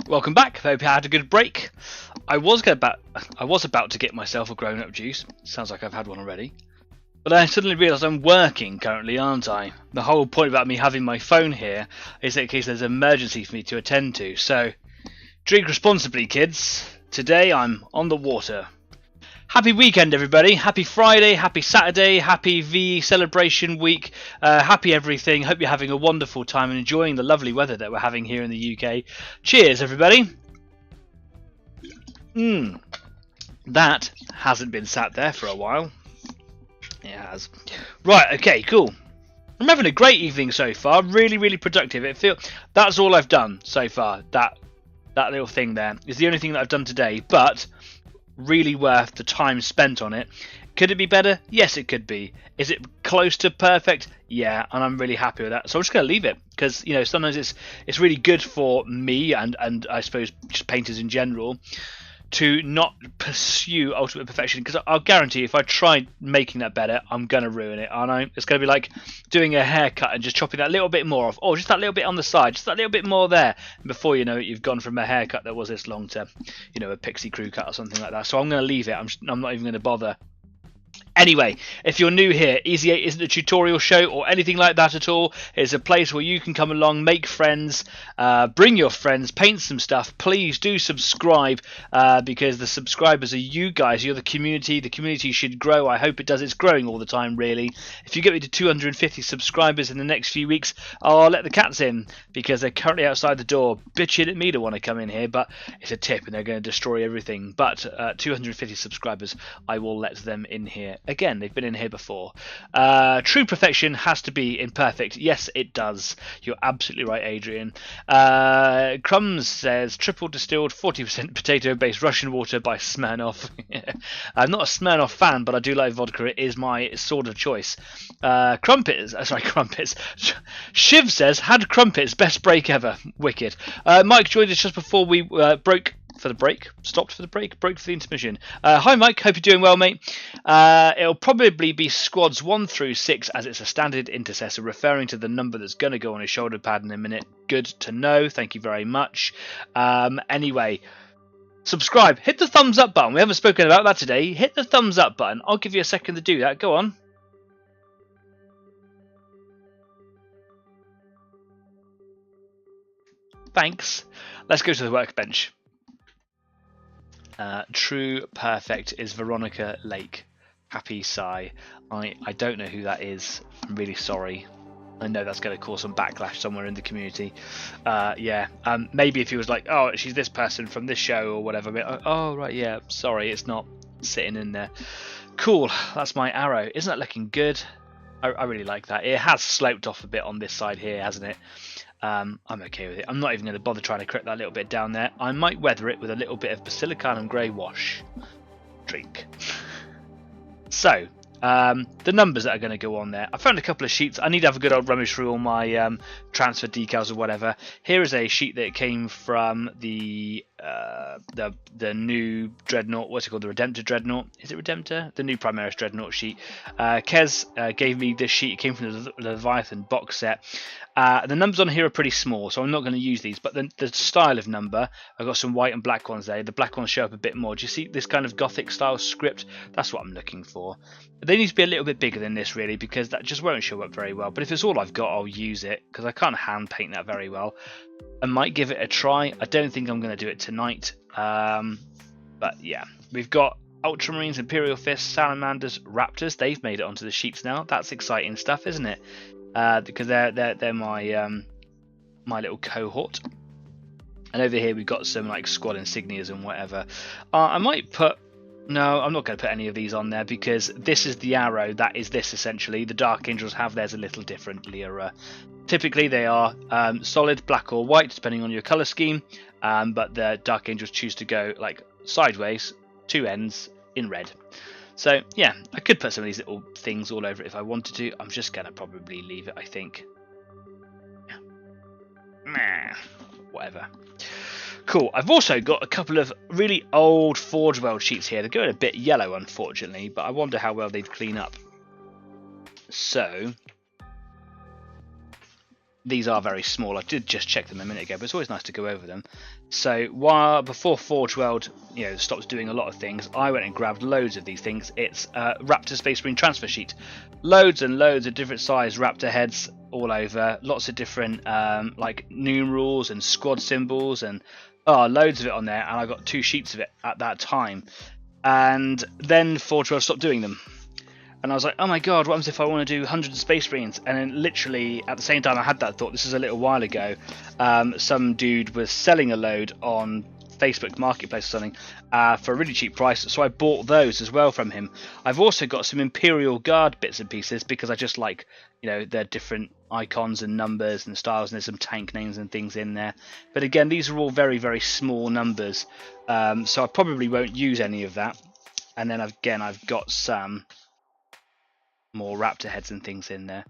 Welcome back. Hope you had a good break. I was about to get myself a grown-up juice. Sounds like I've had one already. But I suddenly realised I'm working currently, aren't I? The whole point about me having my phone here is in case there's an emergency for me to attend to. So, drink responsibly, kids. Today I'm on the water. Happy weekend, everybody. Happy Friday, happy Saturday, happy VE celebration week, happy everything. Hope you're having a wonderful time and enjoying the lovely weather that we're having here in the UK. Cheers, everybody. That hasn't been sat there for a while. It has. Right, okay, cool. I'm having a great evening so far. Really, really productive. That's all I've done so far. That little thing there is the only thing that I've done today, but really worth the time spent on it. Could it be better? Yes, it could be. Is it close to perfect? Yeah, and I'm really happy with that. So I'm just going to leave it because, you know, sometimes it's really good for me and I suppose just painters in general to not pursue ultimate perfection, because I'll guarantee if I try making that better, I'm going to ruin it, aren't I? It's going to be like doing a haircut and just chopping that little bit more off, or just that little bit on the side, just that little bit more there. And before you know it, you've gone from a haircut that was this long to, you know, a pixie crew cut or something like that. So I'm going to leave it. I'm not even going to bother. Anyway, if you're new here, Easy 8 isn't a tutorial show or anything like that at all. It's a place where you can come along, make friends, bring your friends, paint some stuff. Please do subscribe because the subscribers are you guys. You're the community. The community should grow. I hope it does. It's growing all the time, really. If you get me to 250 subscribers in the next few weeks, I'll let the cats in because they're currently outside the door bitching at me to want to come in here. But it's a tip and they're going to destroy everything. But 250 subscribers, I will let them in here. Again, they've been in here before. True perfection has to be imperfect. Yes, it does. You're absolutely right, Adrian. Crumbs says, triple distilled 40% potato-based Russian water by Smirnoff. I'm not a Smirnoff fan, but I do like vodka. It is my sort of choice. Crumpets. Shiv says, had crumpets, best break ever. Wicked. Mike joined us just before we broke for the break, stopped for the break, broke for the intermission. Hi Mike, hope you're doing well, mate. It'll probably be squads 1 through 6 as it's a standard intercessor, referring to the number that's going to go on his shoulder pad in a minute. Good to know, thank you very much. Anyway, subscribe, hit the thumbs up button. We haven't spoken about that today. Hit the thumbs up button. I'll give you a second to do that. Go on. Thanks. Let's go to the workbench. True perfect is Veronica Lake. Happy sigh. I don't know who that is. I'm really sorry. I know that's going to cause some backlash somewhere in the community. Yeah. Maybe if he was like, oh, she's this person from this show or whatever. Oh, right, yeah. Sorry, it's not sitting in there. Cool. That's my arrow. Isn't that looking good? I really like that. It has sloped off a bit on this side here, hasn't it? I'm okay with it. I'm not even going to bother trying to correct that little bit down there. I might weather it with a little bit of Basilicanum Grey wash. Drink. So, the numbers that are going to go on there. I found a couple of sheets. I need to have a good old rummage through all my transfer decals or whatever. Here is a sheet that came from the new Dreadnought. What's it called? The Redemptor Dreadnought. Is it Redemptor? The new Primaris Dreadnought sheet. Kez gave me this sheet. It came from the Leviathan box set. The numbers on here are pretty small, so I'm not going to use these. But the style of number, I've got some white and black ones there. The black ones show up a bit more. Do you see this kind of Gothic style script? That's what I'm looking for. They need to be a little bit bigger than this, really, because that just won't show up very well. But if it's all I've got, I'll use it, because I can't hand paint that very well. I might give it a try. I don't think I'm going to do it tonight. But yeah, we've got Ultramarines, Imperial Fists, Salamanders, Raptors. They've made it onto the sheets now. That's exciting stuff, isn't it? Because they're my my little cohort. And over here we've got some like squad insignias and whatever. I might put... No, I'm not going to put any of these on there because this is the arrow. That is this essentially. The Dark Angels have theirs a little differently. Typically they are solid black or white depending on your colour scheme. But the Dark Angels choose to go like sideways, two ends in red. So yeah, I could put some of these little things all over it if I wanted to. I'm just going to probably leave it, I think. Yeah. Whatever. Cool. I've also got a couple of really old Forge World sheets here. They're going a bit yellow, unfortunately, but I wonder how well they'd clean up. So, these are very small. I did just check them a minute ago, but it's always nice to go over them. So before Forge World, stopped doing a lot of things, I went and grabbed loads of these things. It's Raptor Space Marine transfer sheet, loads and loads of different size Raptor heads all over, lots of different like numerals and squad symbols and loads of it on there. And I got 2 sheets of it at that time, and then Forge World stopped doing them. And I was like, oh my god, what happens if I want to do hundreds of Space Marines? And then literally at the same time I had that thought, this is a little while ago, some dude was selling a load on Facebook Marketplace or something for a really cheap price, so I bought those as well from him. I've also got some Imperial Guard bits and pieces because I just like, their different icons and numbers and styles, and there's some tank names and things in there. But again, these are all very, very small numbers, so I probably won't use any of that. And then again, I've got some more Raptor heads and things in there.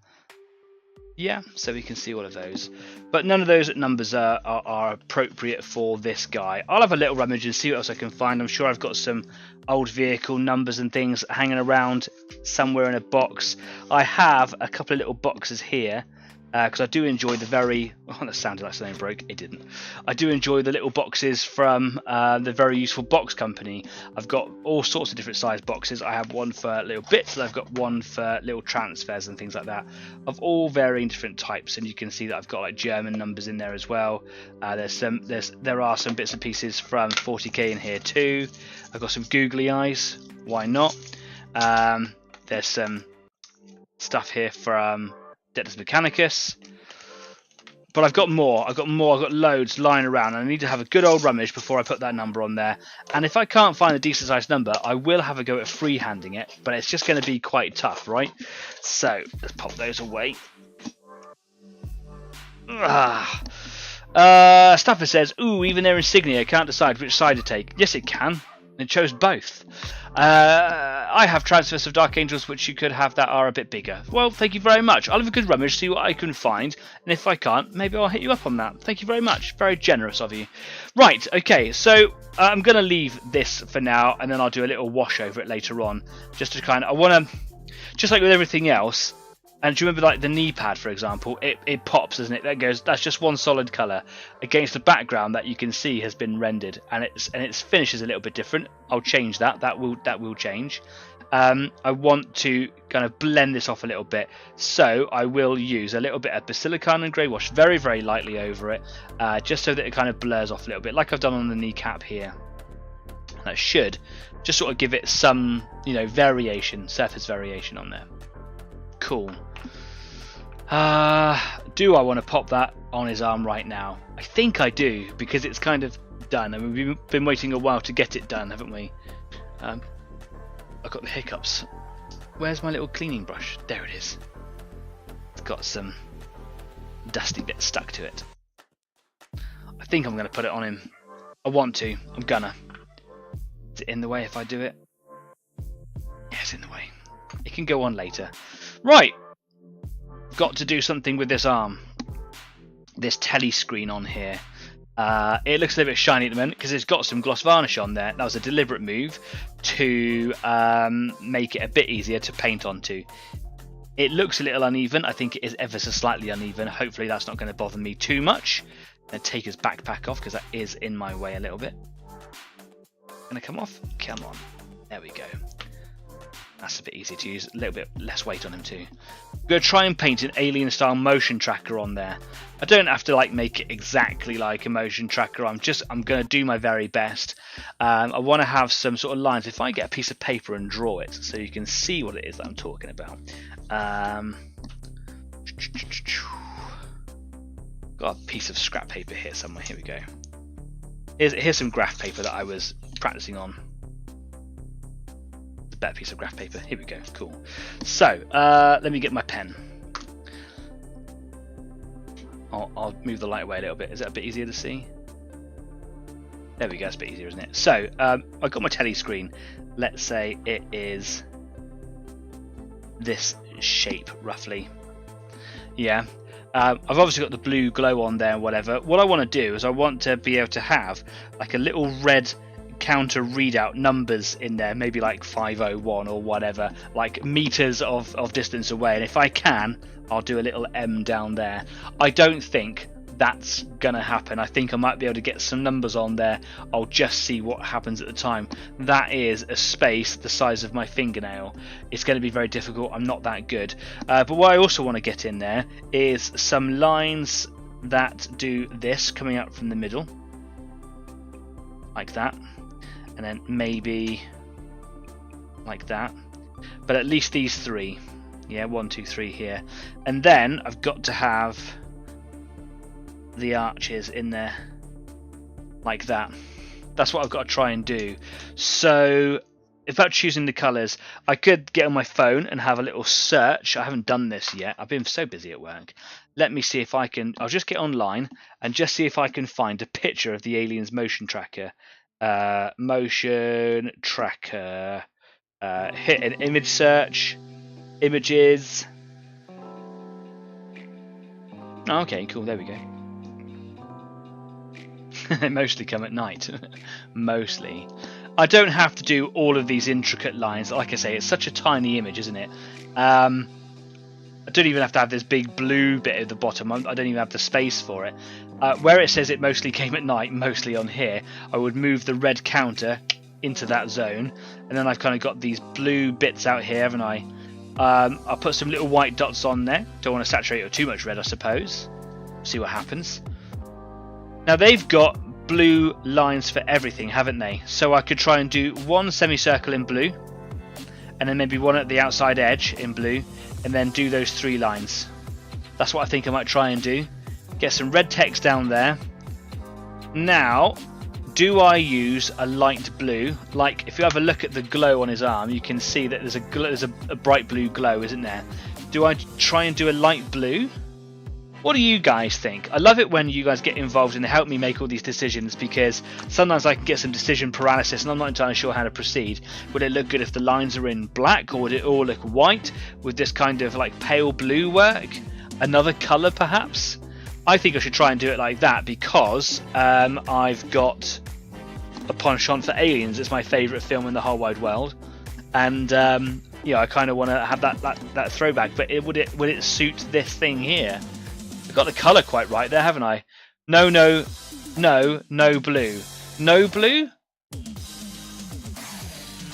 Yeah, so we can see all of those. But none of those numbers are appropriate for this guy. I'll have a little rummage and see what else I can find. I'm sure I've got some old vehicle numbers and things hanging around somewhere in a box. I have a couple of little boxes here, because I do enjoy the very... Oh, that sounded like something broke. It didn't. I do enjoy the little boxes from the Very Useful Box Company. I've got all sorts of different size boxes. I have one for little bits, and I've got one for little transfers and things like that, of all varying different types. And you can see that I've got like German numbers in there as well. There are some bits and pieces from 40k in here too. I've got some googly eyes. Why not? There's some stuff here from Dectus Mechanicus, but I've got more. I've got loads lying around, and I need to have a good old rummage before I put that number on there. And if I can't find a decent sized number, I will have a go at freehanding it, but it's just going to be quite tough, right? So let's pop those away. Staffer says, ooh, even their insignia can't decide which side to take. Yes, it can. It chose both. I have transfers of Dark Angels which you could have that are a bit bigger. Well, thank you very much. I'll have a good rummage, see what I can find, and if I can't, maybe I'll hit you up on that. Thank you very much. Very generous of you. Right, okay, so I'm going to leave this for now, and then I'll do a little wash over it later on, just to kind of... I want to, just like with everything else, and do you remember like the knee pad, for example? It pops, doesn't it? That's just one solid colour against the background that you can see has been rendered, and its finish is a little bit different. I'll change that. That will change. I want to kind of blend this off a little bit, so I will use a little bit of Basilicon and grey wash very, very lightly over it, just so that it kind of blurs off a little bit, like I've done on the kneecap here. And that should just sort of give it some, variation, surface variation on there. Cool. Do I want to pop that on his arm right now? I think I do, because it's kind of done, and we've been waiting a while to get it done, haven't we? I've got the hiccups. Where's my little cleaning brush? There it is. It's got some dusty bits stuck to it. I think I'm going to put it on him. I want to. I'm gonna. Is it in the way if I do it? Yeah, it's in the way. It can go on later. Right. Got to do something with this arm. This telly screen on here. It looks a little bit shiny at the moment because it's got some gloss varnish on there. That was a deliberate move to make it a bit easier to paint onto. It looks a little uneven. I think it is ever so slightly uneven. Hopefully that's not going to bother me too much. I'm going to take his backpack off because that is in my way a little bit. Going to come off? Come on. There we go. That's a bit easier to use. A little bit less weight on him too. I'm going to try and paint an alien style motion tracker on there. I don't have to make it exactly like a motion tracker. I'm going to do my very best. I want to have some sort of lines. If I get a piece of paper and draw it so you can see what it is that I'm talking about. Got a piece of scrap paper here somewhere. Here we go. Here's some graph paper that I was practicing on. Better piece of graph paper. Here we go. Cool. So let me get my pen. I'll move the light away a little bit. Is that a bit easier to see? There we go. It's a bit easier, isn't it? So I've got my telly screen. Let's say it is this shape roughly. Yeah. I've obviously got the blue glow on there and whatever. What I want to do is I want to be able to have like a little red counter readout numbers in there, maybe like 501 or whatever, like meters of distance away. And if I can, I'll do a little M down there. I don't think that's gonna happen. I think I might be able to get some numbers on there. I'll just see what happens at the time. That is a space the size of my fingernail. It's going to be very difficult. I'm not that good. But what I also want to get in there is some lines that do this coming out from the middle, like that, and then maybe like that. But at least these three. Yeah, 1, 2, 3 here. And then I've got to have the arches in there like that. That's what I've got to try and do. So about choosing the colours, I could get on my phone and have a little search. I haven't done this yet. I've been so busy at work. Let me see if I can. I'll just get online and just see if I can find a picture of the aliens motion tracker. Motion tracker. Hit an image search. Images. Oh, okay, cool. There we go. They mostly come at night. Mostly. I don't have to do all of these intricate lines. Like I say, it's such a tiny image, isn't it? I don't even have to have this big blue bit at the bottom. I don't even have the space for it. Where it says it mostly came at night, mostly on here, I would move the red counter into that zone. And then I've kind of got these blue bits out here, haven't I? I'll put some little white dots on there. Don't want to saturate it with too much red, I suppose. See what happens. Now they've got blue lines for everything, haven't they? So I could try and do one semicircle in blue, and then maybe one at the outside edge in blue, and then do those 3 lines. That's what I think I might try and do. Get some red text down there. Now, do I use a light blue? Like, if you have a look at the glow on his arm, you can see that there's a bright blue glow, isn't there? Do I try and do a light blue? What do you guys think? I love it when you guys get involved and help me make all these decisions, because sometimes I can get some decision paralysis and I'm not entirely sure how to proceed. Would it look good if the lines are in black, or would it all look white with this kind of like pale blue work? Another colour perhaps? I think I should try and do it like that, because I've got a penchant for aliens. It's my favourite film in the whole wide world, and yeah, I kind of want to have that throwback. But would it suit this thing here? I've got the colour quite right there, haven't I? No blue. No blue?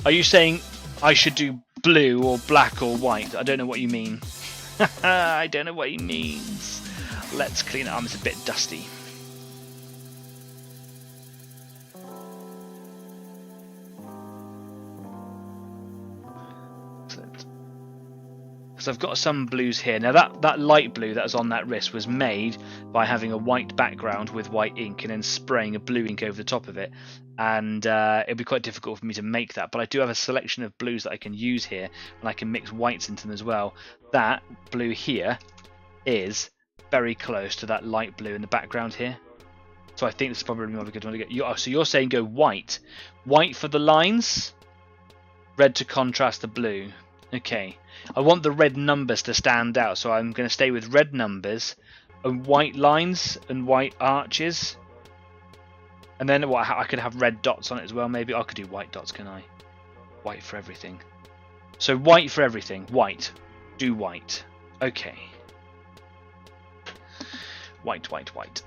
Are you saying I should do blue or black or white? I don't know what you mean. I don't know what he means. Let's clean it up. It's a bit dusty. Because I've got some blues here. Now that light blue that was on that wrist was made by having a white background with white ink and then spraying a blue ink over the top of it. And it'd be quite difficult for me to make that. But I do have a selection of blues that I can use here, and I can mix whites into them as well. That blue here is very close to that light blue in the background here. So I think this is probably not a good one to get. So you're saying go white. White for the lines, red to contrast the blue. Okay. I want the red numbers to stand out, so I'm going to stay with red numbers and white lines and white arches. And then what, I could have red dots on it as well, maybe. I could do white dots, can I? White for everything. So white for everything. White. Do white. Okay. White, white, white.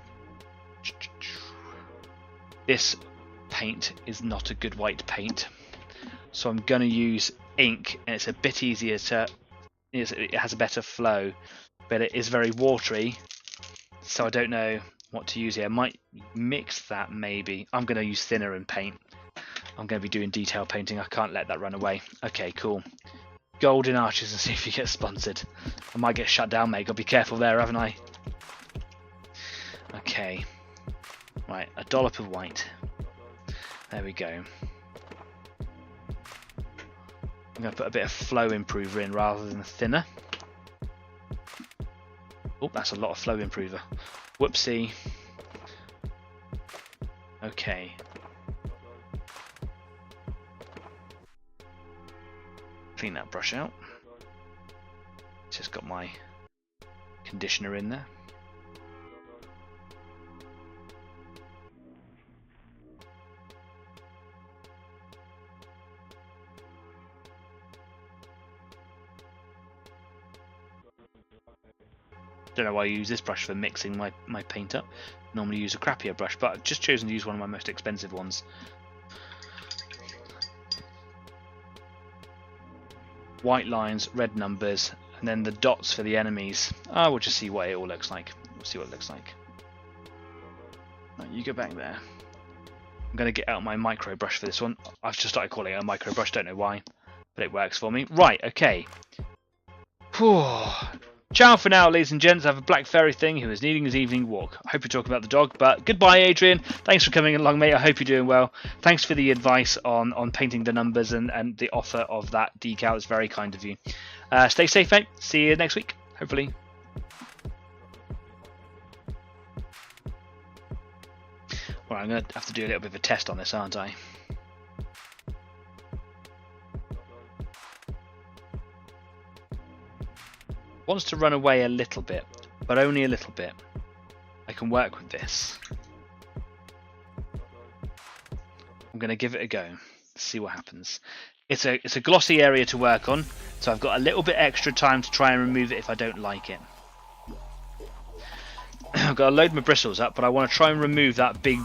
This paint is not a good white paint. So I'm going to use ink, and it's a bit easier to, it has a better flow, but it is very watery, so I don't know what to use here. I might mix that maybe. I'm going to use thinner and paint. I'm going to be doing detail painting. I can't let that run away. Okay, cool. Golden arches, and see if you get sponsored. I might get shut down, mate. Got to be careful there, haven't I? Okay. Right, a dollop of white. There we go. I'm going to put a bit of flow improver in rather than thinner. Oh, that's a lot of flow improver. Whoopsie. Okay. Clean that brush out. Just got my conditioner in there. Don't know why I use this brush for mixing my paint up. Normally use a crappier brush, but I've just chosen to use one of my most expensive ones. White lines, red numbers, and then the dots for the enemies. We'll just see what it all looks like. We'll see what it looks like. Right, you go back there. I'm going to get out my micro brush for this one. I've just started calling it a micro brush, don't know why, but it works for me. Right, okay. Whew. Ciao for now, ladies and gents. I have a black fairy thing who is needing his evening walk. I hope you're talking about the dog, but goodbye, Adrian. Thanks for coming along, mate. I hope you're doing well. Thanks for the advice on painting the numbers and the offer of that decal. It's very kind of you. Stay safe, mate. See you next week, hopefully. Well, I'm going to have to do a little bit of a test on this, aren't I? Wants to run away a little bit, but only a little bit. I can work with this. I'm going to give it a go. See what happens. It's a glossy area to work on, so I've got a little bit extra time to try and remove it if I don't like it. I've got to load my bristles up, but I want to try and remove that big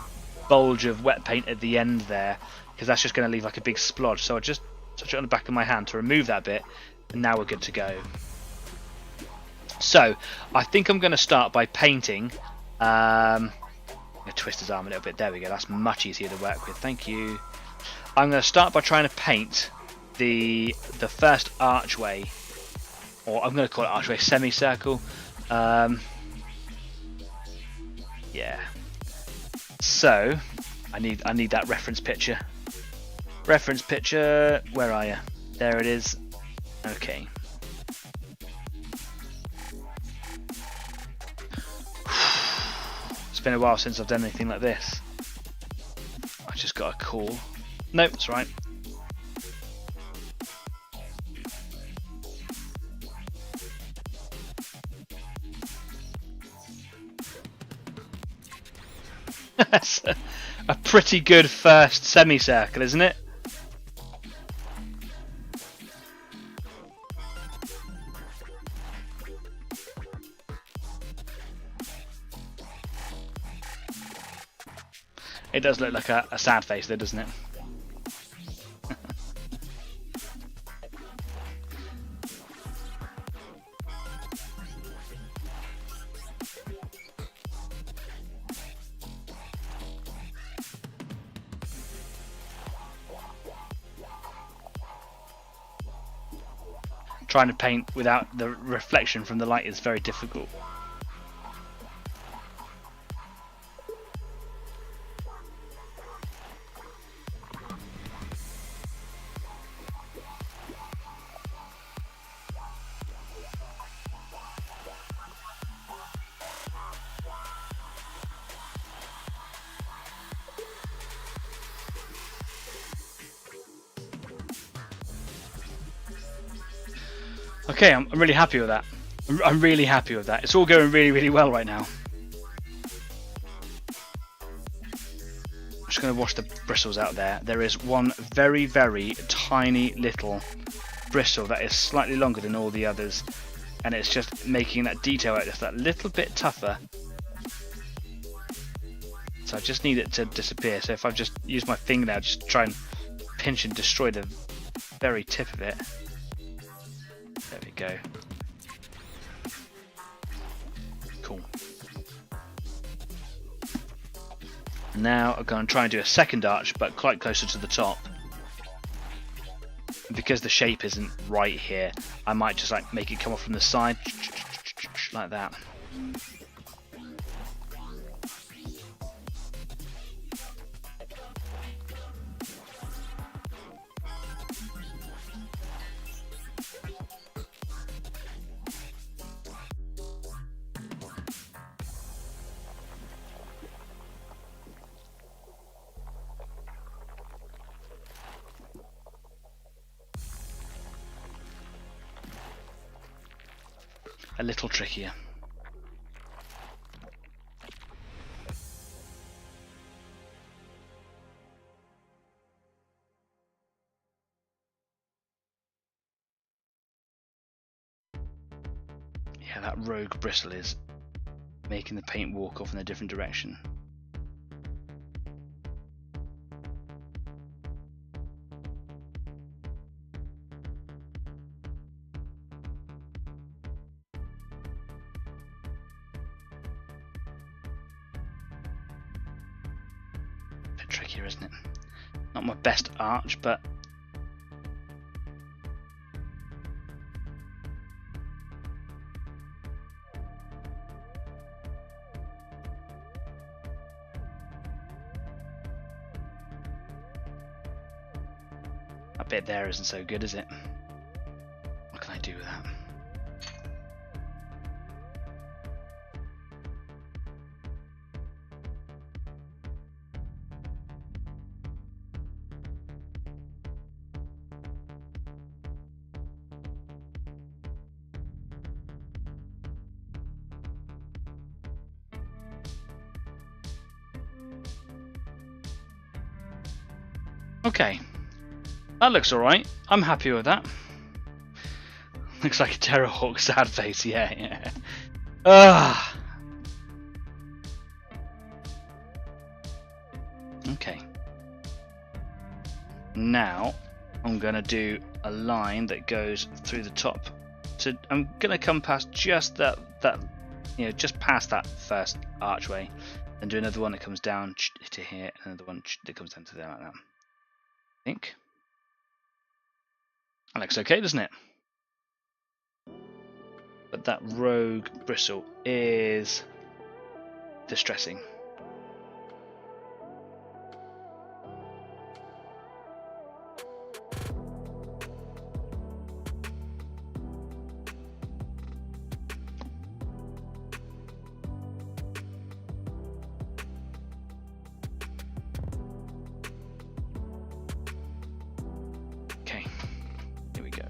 bulge of wet paint at the end there, because that's just going to leave like a big splodge. So I just touch it on the back of my hand to remove that bit, and now we're good to go. So I think I'm going to start by painting. I'm going to twist his arm a little bit. There we go. That's much easier to work with. Thank you. I'm going to start by trying to paint the first archway, or I'm going to call it archway, semicircle. Yeah. So I need that reference picture. Reference picture. Where are you? There it is. Okay. It's been a while since I've done anything like this. I just got a call. Nope, it's right. That's a pretty good first semicircle, isn't it? It does look like a sad face there, doesn't it? Trying to paint without the reflection from the light is very difficult. Okay, I'm really happy with that. I'm really happy with that. It's all going really, really well right now. I'm just going to wash the bristles out there. There is one very, very tiny little bristle that is slightly longer than all the others, and it's just making that detail out just that little bit tougher. So I just need it to disappear. So if I just use my fingernail, just try and pinch and destroy the very tip of it. There we go. Cool. Now I'm going to try and do a second arch, but quite closer to the top. Because the shape isn't right here, I might just like make it come off from the side, like that. A little trickier. Yeah, that rogue bristle is making the paint walk off in a different direction. Bit trickier, isn't it? Not my best arch, but that bit there isn't so good, is it? What can I do with that? Okay, that looks alright. I'm happy with that. Looks like a Terrorhawk sad face, yeah. Okay. Now I'm gonna do a line that goes through the top. So I'm gonna come past just that just past that first archway, and do another one that comes down to here, and another one that comes down to there like that. I think that looks okay, doesn't it? But that rogue bristle is distressing. Okay, here we go.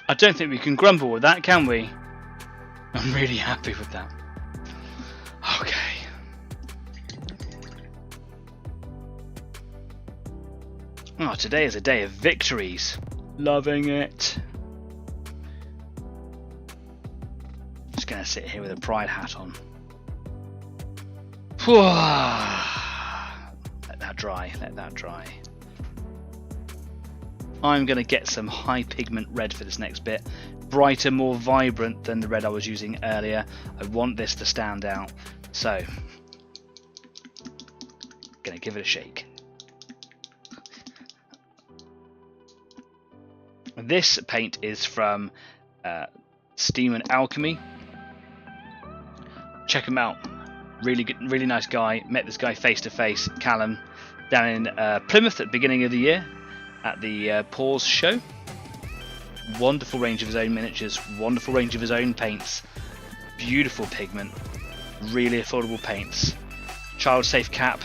I don't think we can grumble with that, can we? I'm really happy with that. Okay. Oh, today is a day of victories. Loving it. Just gonna sit here with a pride hat on. Let that dry, let that dry. I'm going to get some high pigment red for this next bit. Brighter, more vibrant than the red I was using earlier. I want this to stand out. So, going to give it a shake. This paint is from Steam and Alchemy. Check him out. Really good, really nice guy. Met this guy face to face, Callum, down in Plymouth at the beginning of the year. At the Pause show. Wonderful range of his own miniatures, wonderful range of his own paints, beautiful pigment, really affordable paints, child safe cap,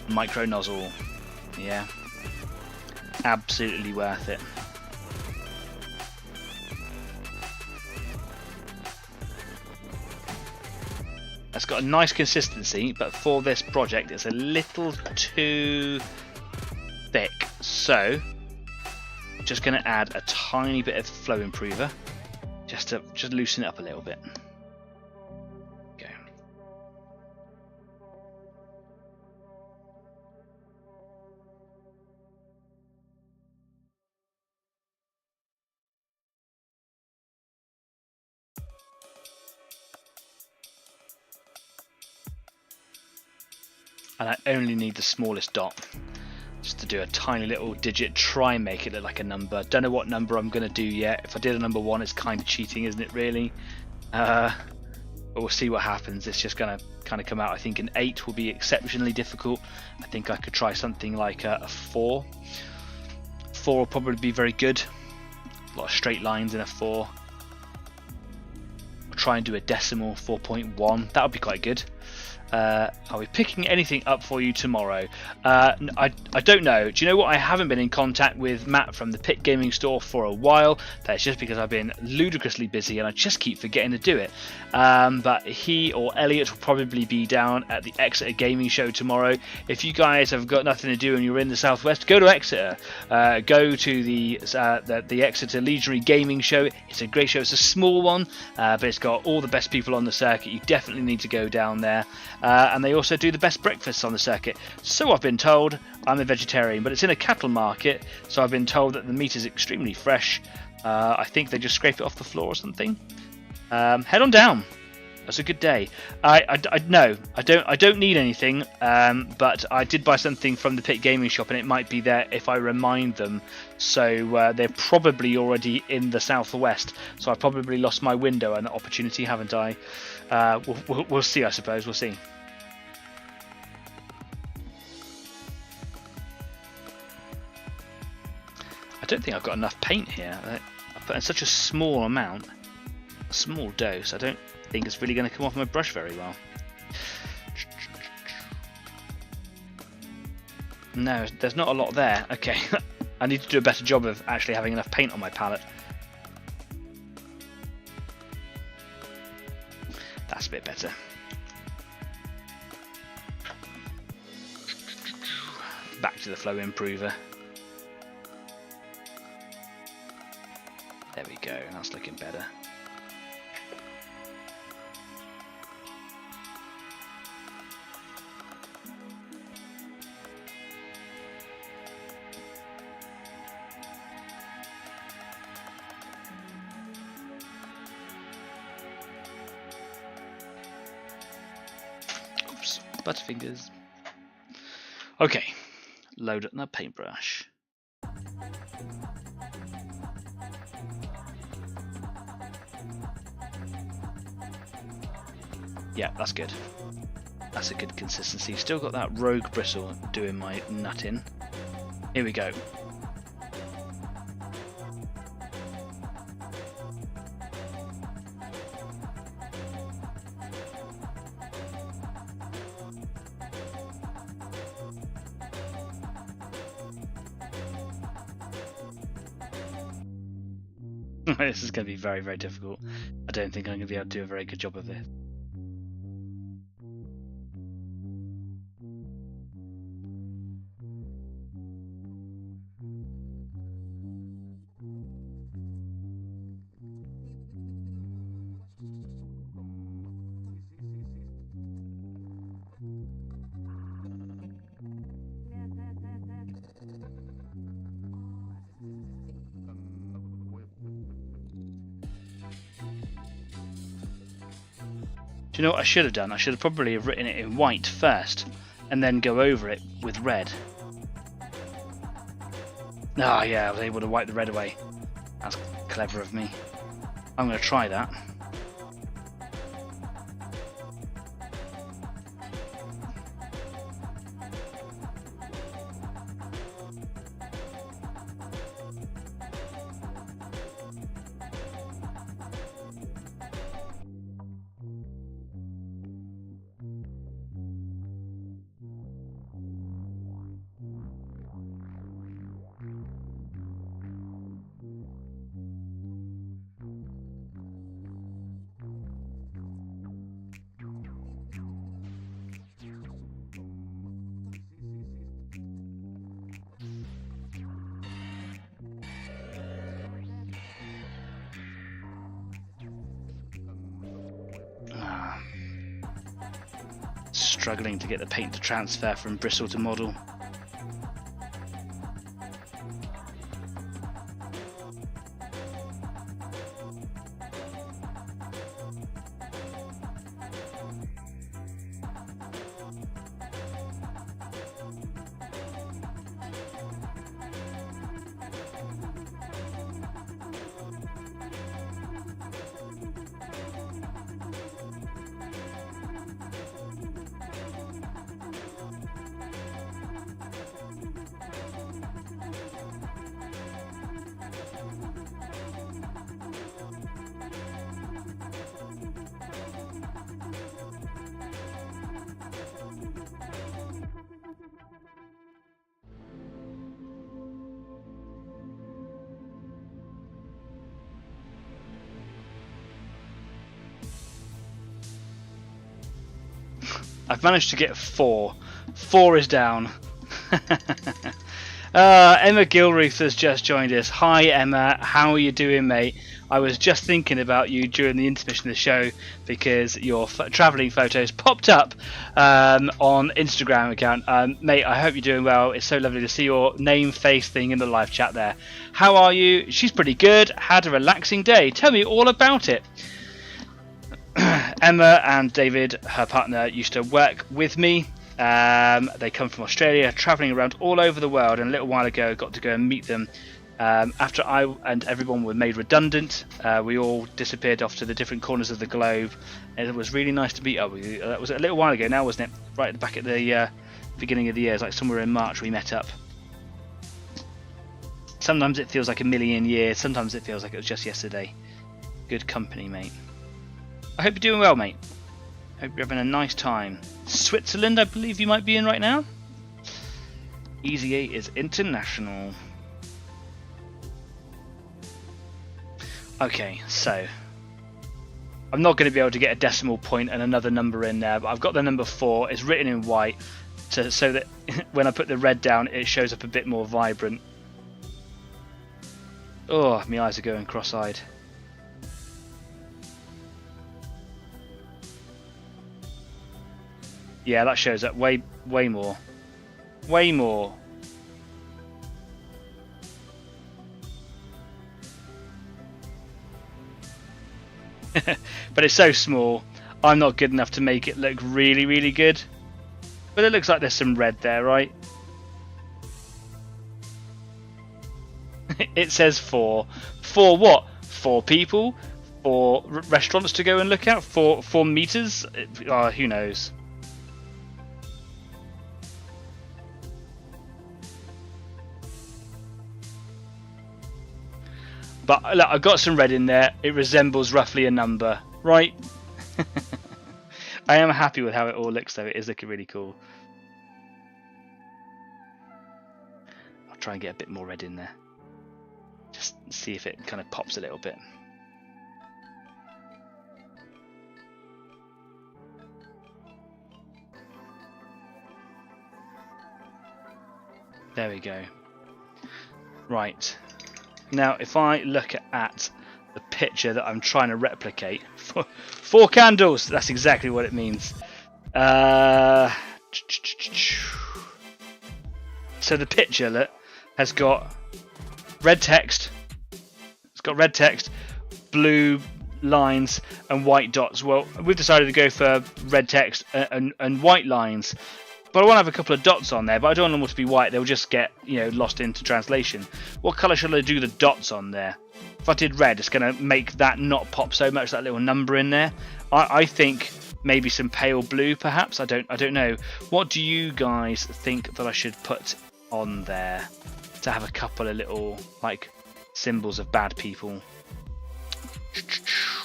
micro nozzle, yeah, absolutely worth it. It's got a nice consistency, but for this project it's a little too thick, so just going to add a tiny bit of flow improver just to loosen it up a little bit. and I only need the smallest dot just to do a tiny little digit, try and make it look like a number. Don't know what number I'm going to do yet. If I did a number 1, it's kind of cheating, isn't it, really? But we'll see what happens. It's just going to kind of come out. I think an 8 will be exceptionally difficult. I think I could try something like a 4. 4 will probably be very good. A lot of straight lines in a 4. I'll try and do a decimal 4.1. That would be quite good. Are we picking anything up for you tomorrow? I don't know. Do you know what? I haven't been in contact with Matt from the Pit Gaming Store for a while. That's just because I've been ludicrously busy and I just keep forgetting to do it. But he or Elliot will probably be down at the Exeter Gaming Show tomorrow. If you guys have got nothing to do and you're in the southwest, go to Exeter. Go to the Exeter Legionary Gaming Show. It's a great show. It's a small one, but it's got all the best people on the circuit. You definitely need to go down there. And they also do the best breakfasts on the circuit. So I've been told. I'm a vegetarian, but it's in a cattle market, so I've been told that the meat is extremely fresh. I think they just scrape it off the floor or something. Head on down. That's a good day. No, I don't need anything, but I did buy something from the Pit Gaming Shop, and it might be there if I remind them. So they're probably already in the southwest. So I've probably lost my window and opportunity, haven't I? We'll see. I suppose we'll see. I don't think I've got enough paint here. I put in such a small amount, a small dose. I don't think it's really going to come off my brush very well. No, there's not a lot there. Okay, I need to do a better job of actually having enough paint on my palette. That's a bit better. Back to the flow improver. There we go, that's looking better. Oops, butterfingers. Okay, load up the paintbrush. Yeah, that's good. That's a good consistency. Still got that rogue bristle doing my nut in. Here we go. This is going to be very, very difficult. I don't think I'm going to be able to do a very good job of this. Do you know what I should have done? I should have probably have written it in white first and then go over it with red. Ah, yeah, I was able to wipe the red away. That's clever of me. I'm going to try that. Struggling to get the paint to transfer from bristle to model. I've managed to get 4. 4 is down. Emma Gilruth has just joined us. Hi Emma, how are you doing, mate? I was just thinking about you during the intermission of the show because your travelling photos popped up on Instagram account. Mate, I hope you're doing well. It's so lovely to see your name face thing in the live chat there. How are you? She's pretty good. Had a relaxing day. Tell me all about it. Emma and David, her partner, used to work with me. They come from Australia, travelling around all over the world, and a little while ago got to go and meet them. After I and everyone were made redundant, we all disappeared off to the different corners of the globe, and it was really nice to meet up with you. That was a little while ago now, wasn't it? Right at the back at the beginning of the year, it's like somewhere in March we met up. Sometimes it feels like a million years, sometimes it feels like it was just yesterday. Good company, mate. I hope you're doing well, mate. Hope you're having a nice time. Switzerland, I believe you might be in right now. Easy 8 is international. Okay, so I'm not going to be able to get a decimal point and another number in there, but I've got the number 4. It's written in white so that when I put the red down, it shows up a bit more vibrant. Oh, my eyes are going cross-eyed. Yeah, that shows up way more. Way more. But it's so small, I'm not good enough to make it look really, really good. But it looks like there's some red there, right? It says 4. 4 what? 4 people? 4 restaurants to go and look at? 4 meters? Who knows? But look, I've got some red in there. It resembles roughly a number, right? I am happy with how it all looks, though. It is looking really cool. I'll try and get a bit more red in there. Just see if it kind of pops a little bit. There we go. Right. Now, if I look at the picture that I'm trying to replicate, 4 candles, that's exactly what it means. So the picture look, has got red text, it's got red text, blue lines and white dots. Well, we've decided to go for red text and white lines. But I want to have a couple of dots on there, but I don't want them all to be white. They'll just get, lost into translation. What colour should I do the dots on there? If I did red, it's going to make that not pop so much, that little number in there. I think maybe some pale blue, perhaps. I don't know. What do you guys think that I should put on there to have a couple of little, like, symbols of bad people?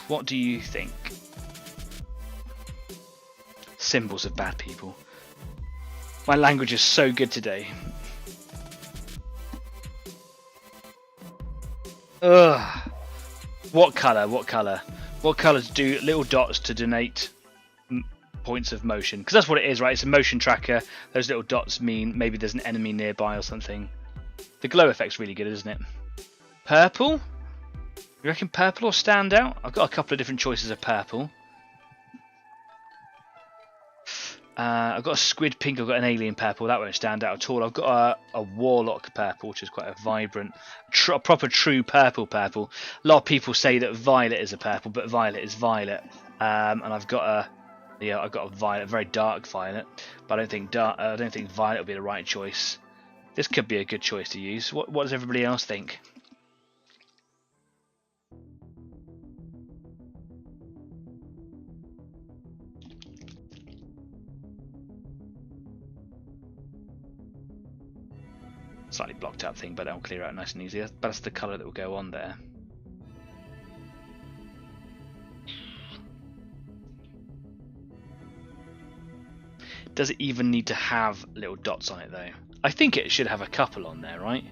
What do you think? Symbols of bad people. My language is so good today. Ugh. What colour? What colour? What colours do little dots to denote points of motion? Because that's what it is, right? It's a motion tracker. Those little dots mean maybe there's an enemy nearby or something. The glow effect's really good, isn't it? Purple? You reckon purple will stand out? I've got a couple of different choices of purple. I've got a squid pink, I've got an alien purple, that won't stand out at all. I've got a warlock purple, which is quite a vibrant, proper true purple. A lot of people say that violet is a purple, but violet is violet. And I've got a violet, very dark violet, but I don't think violet will be the right choice. This could be a good choice to use. What does everybody else think? Slightly blocked out thing, but that'll clear out nice and easy. That's the colour that will go on there. Does it even need to have little dots on it though? I think it should have a couple on there, right?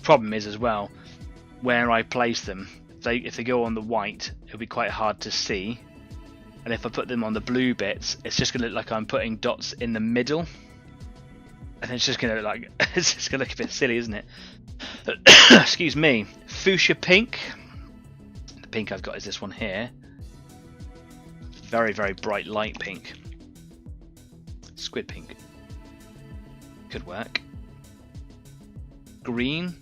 Problem is as well, where I place them, if they go on the white, it'll be quite hard to see. And if I put them on the blue bits, it's just going to look like I'm putting dots in the middle. And it's just going to look like, it's just going to look a bit silly, isn't it? Excuse me. Fuchsia pink. The pink I've got is this one here. Very, very bright light pink. Squid pink. Could work. Green.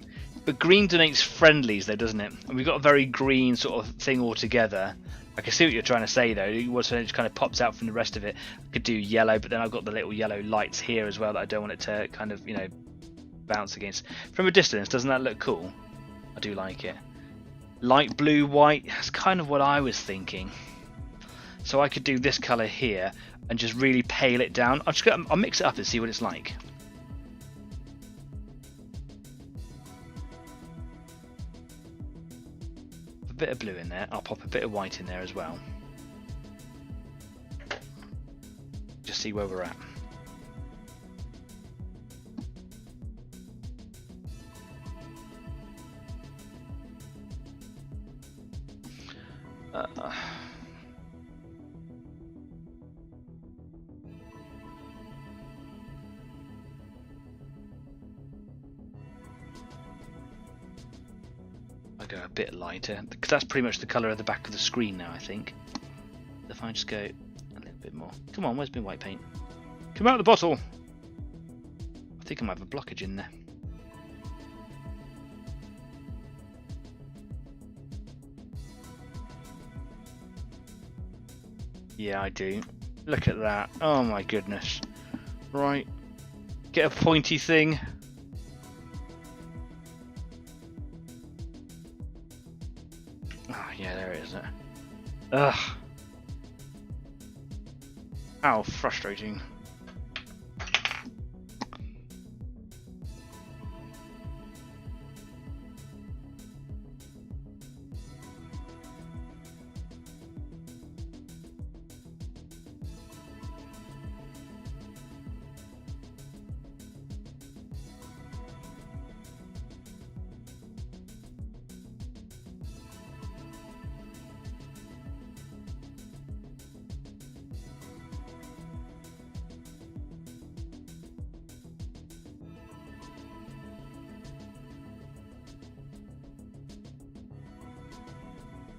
But green denotes friendlies though, doesn't it? And we've got a very green sort of thing altogether. I can see what you're trying to say though. It just kind of pops out from the rest of it. I could do yellow, but then I've got the little yellow lights here as well that I don't want it to kind of, you know, bounce against. From a distance, doesn't that look cool? I do like it. Light blue, white, that's kind of what I was thinking. So I could do this colour here and just really pale it down. I'll mix it up and see what it's like. A bit of blue in there. I'll pop a bit of white in there as well. Just see where we're at. I'll go a bit lighter because that's pretty much the colour of the back of the screen now, I think. If I just go a little bit more. Come on, where's my white paint? Come out of the bottle! I think I might have a blockage in there. Yeah, I do. Look at that. Oh my goodness. Right. Get a pointy thing. Oh, yeah, there it is. Ugh. How frustrating.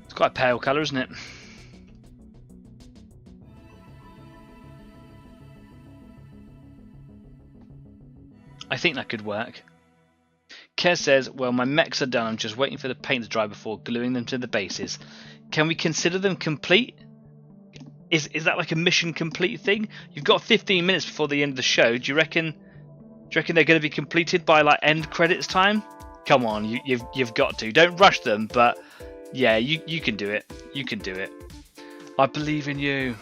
It's quite a pale colour, isn't it? I think that could work. Kez says, well, my mechs are done. I'm just waiting for the paint to dry before gluing them to the bases. Can we consider them complete? Is that like a mission complete thing? You've got 15 minutes before the end of the show. Do you reckon they're going to be completed by like end credits time? Come on, you've got to. Don't rush them, but yeah, you can do it. You can do it. I believe in you.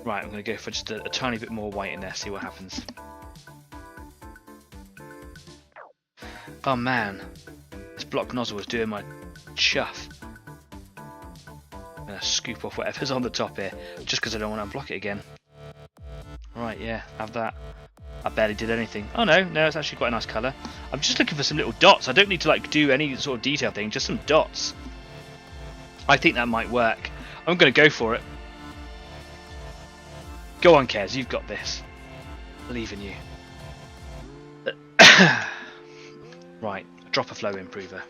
Right, I'm going to go for just a tiny bit more white in there, see what happens. Oh man, this block nozzle is doing my chuff. I'm going to scoop off whatever's on the top here, just because I don't want to unblock it again. Right, yeah, have that. I barely did anything. Oh no, it's actually quite a nice colour. I'm just looking for some little dots. I don't need to like do any sort of detail thing, just some dots. I think that might work. I'm going to go for it. Go on, Kez, you've got this. Believe in you. Right, drop a flow improver.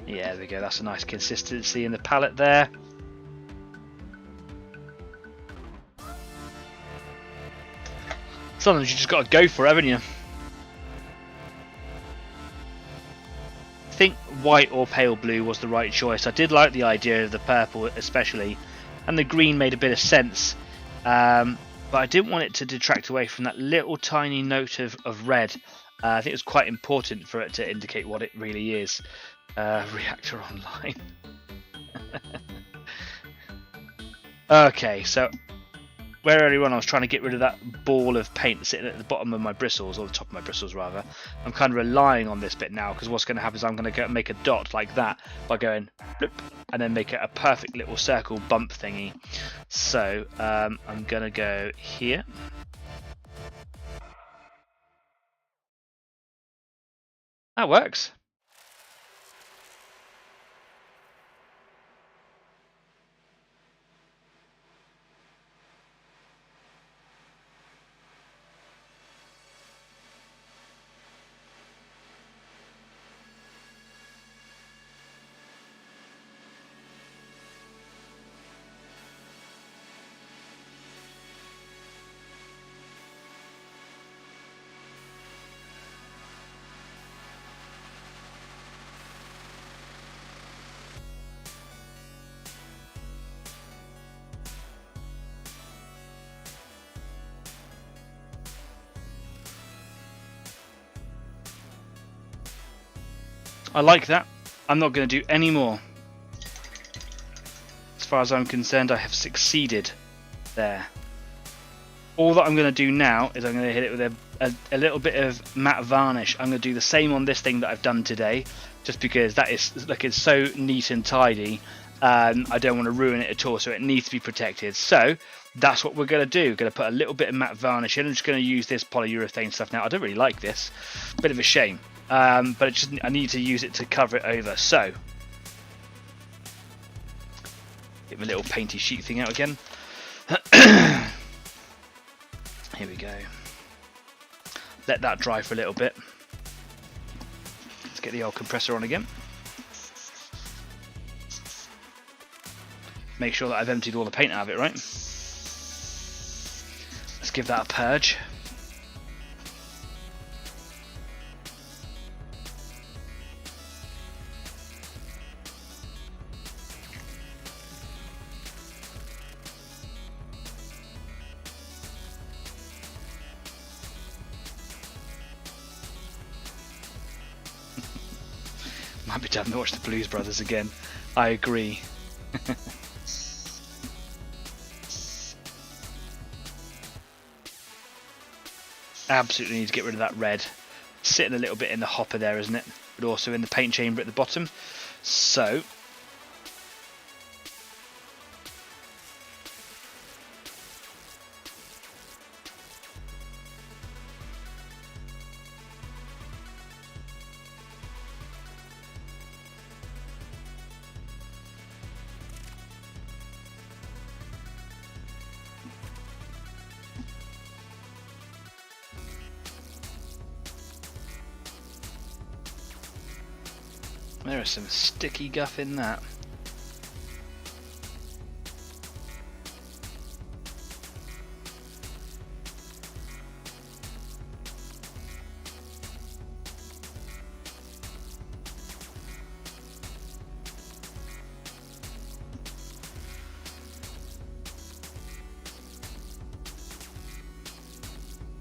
Yeah, there we go. That's a nice consistency in the palette there. Sometimes you just got to go for it, haven't you? I think white or pale blue was the right choice. I did like the idea of the purple especially, and the green made a bit of sense. But I didn't want it to detract away from that little tiny note of red. I think it was quite important for it to indicate what it really is. Reactor online. Okay, so where earlier on I was trying to get rid of that ball of paint sitting at the bottom of my bristles, or the top of my bristles rather, I'm kind of relying on this bit now, because what's going to happen is I'm going to make a dot like that by going bloop, and then make it a perfect little circle bump thingy. So I'm going to go here. That works. I like that. I'm not going to do any more. As far as I'm concerned, I have succeeded there. All that I'm going to do now is I'm going to hit it with a little bit of matte varnish. I'm going to do the same on this thing that I've done today, just because that is looking so neat and tidy. I don't want to ruin it at all, so it needs to be protected. So that's what we're going to do. We're going to put a little bit of matte varnish in. I'm just going to use this polyurethane stuff now. I don't really like this. Bit of a shame. But I need to use it to cover it over. So, get my little painty sheet thing out again. Here we go. Let that dry for a little bit. Let's get the old compressor on again. Make sure that I've emptied all the paint out of it, right? Let's give that a purge. Might be time to watch the Blues Brothers again. I agree. Absolutely need to get rid of that red. Sitting a little bit in the hopper there, isn't it? But also in the paint chamber at the bottom. So there is some sticky guff in that.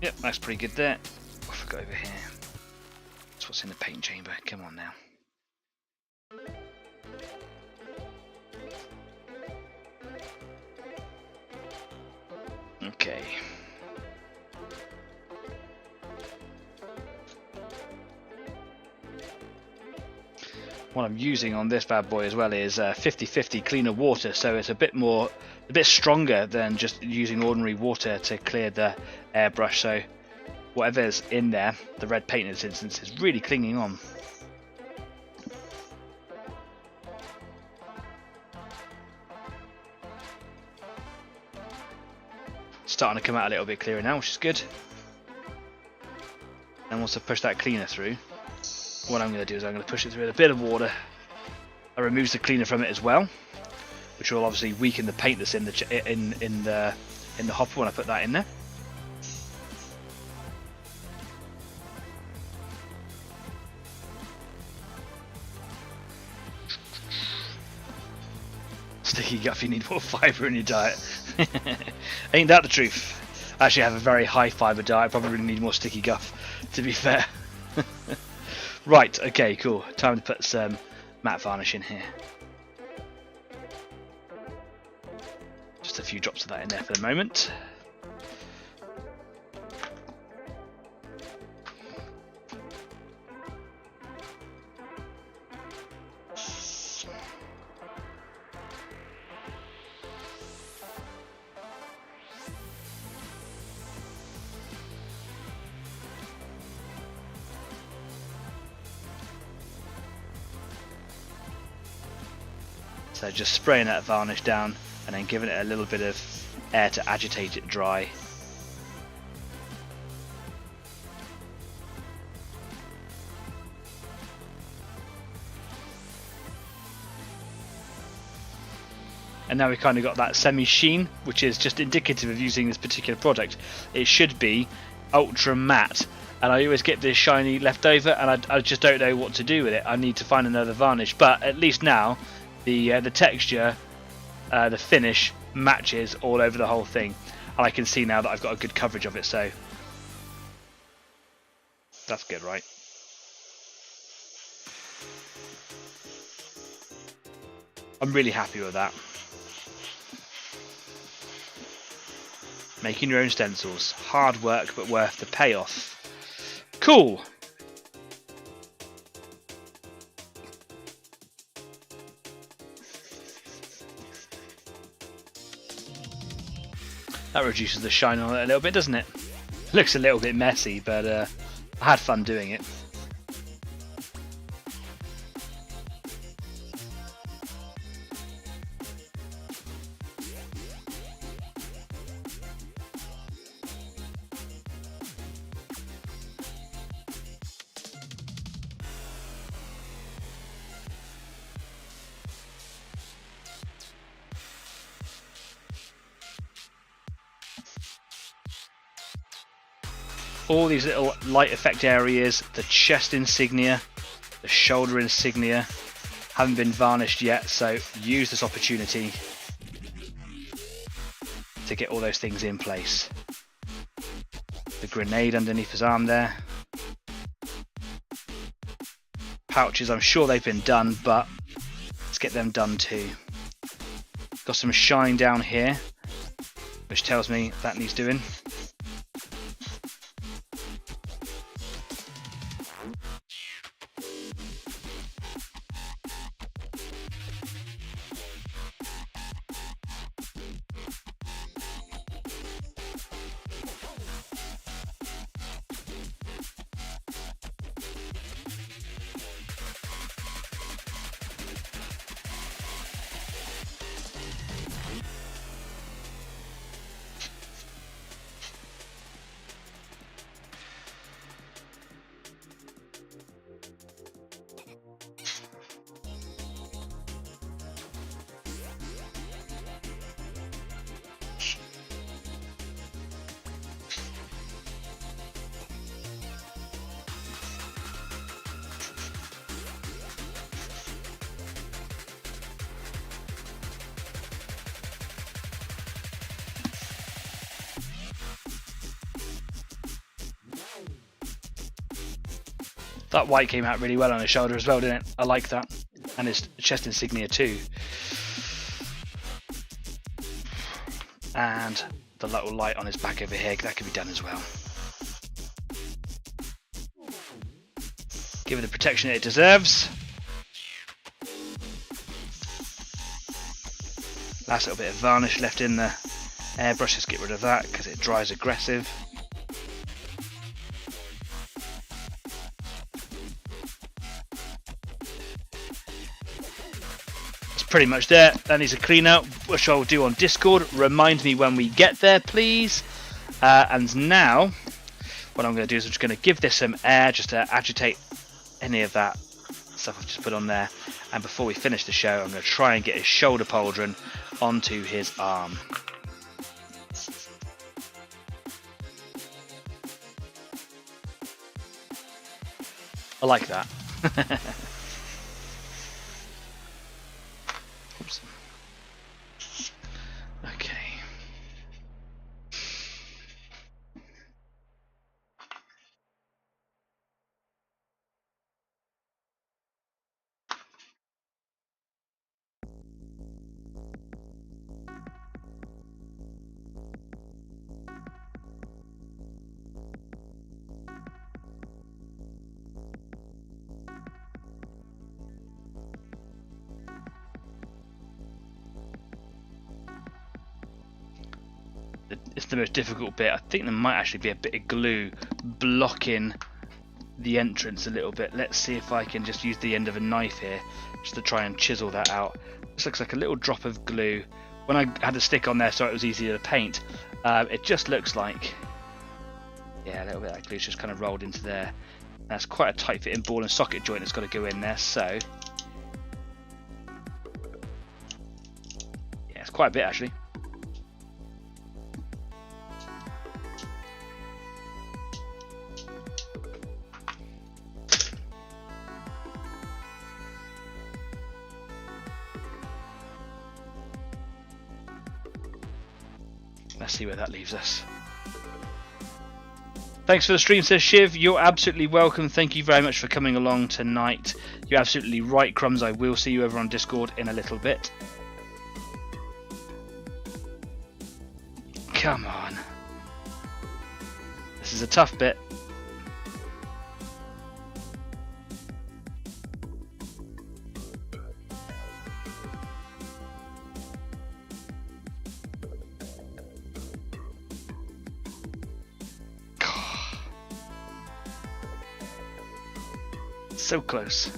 Yep, that's pretty good there. Off I go over here. That's what's in the paint chamber. Come on now. Okay. What I'm using on this bad boy as well is 50-50 cleaner water, so it's a bit stronger than just using ordinary water to clear the airbrush. So whatever's in there, the red paint in this instance, is really clinging on. Starting to come out a little bit clearer now, which is good. And once I push that cleaner through, what I'm going to do is I'm going to push it through with a bit of water. I remove the cleaner from it as well, which will obviously weaken the paint that's in the hopper when I put that in there. Sticky guff, you need more fibre in your diet. Ain't that the truth? I actually have a very high fibre diet. I probably really need more sticky guff, to be fair. Right, okay, cool. Time to put some matte varnish in here. Just a few drops of that in there for the moment. So just spraying that varnish down and then giving it a little bit of air to agitate it dry. And now we've kind of got that semi-sheen, which is just indicative of using this particular product. It should be ultra matte, and I always get this shiny left over, and I just don't know what to do with it. I need to find another varnish, but at least now the texture, the finish matches all over the whole thing, and I can see now that I've got a good coverage of it, so that's good, right? I'm really happy with that. Making your own stencils. Hard work, but worth the payoff. Cool! That reduces the shine on it a little bit, doesn't it? Looks a little bit messy, but I had fun doing it. All these little light effect areas, the chest insignia, the shoulder insignia, haven't been varnished yet, so use this opportunity to get all those things in place. The grenade underneath his arm there. Pouches, I'm sure they've been done, but let's get them done too. Got some shine down here, which tells me that needs doing. That white came out really well on his shoulder as well, didn't it? I like that. And his chest insignia too. And the little light on his back over here, that could be done as well. Give it the protection it deserves. Last little bit of varnish left in the airbrush, let's get rid of that because it dries aggressive. Pretty much there. That needs a clean out, which I'll do on Discord. Remind me when we get there, please. And now what I'm going to do is I'm just going to give this some air just to agitate any of that stuff I've just put on there. And before we finish the show, I'm going to try and get his shoulder pauldron onto his arm. I like that. Oops. Okay. It's the most difficult bit. I think there might actually be a bit of glue blocking the entrance a little bit. Let's see if I can just use the end of a knife here just to try and chisel that out. This looks like a little drop of glue. When I had the stick on there so it was easier to paint, it just looks like, yeah, a little bit of that glue's just kind of rolled into there. That's quite a tight fitting ball and socket joint that's got to go in there, so yeah, it's quite a bit actually. Let's see where that leaves us. Thanks for the stream, says Shiv. You're absolutely welcome. Thank you very much for coming along tonight. You're absolutely right, Crumbs. I will see you over on Discord in a little bit. Come on. This is a tough bit. So close,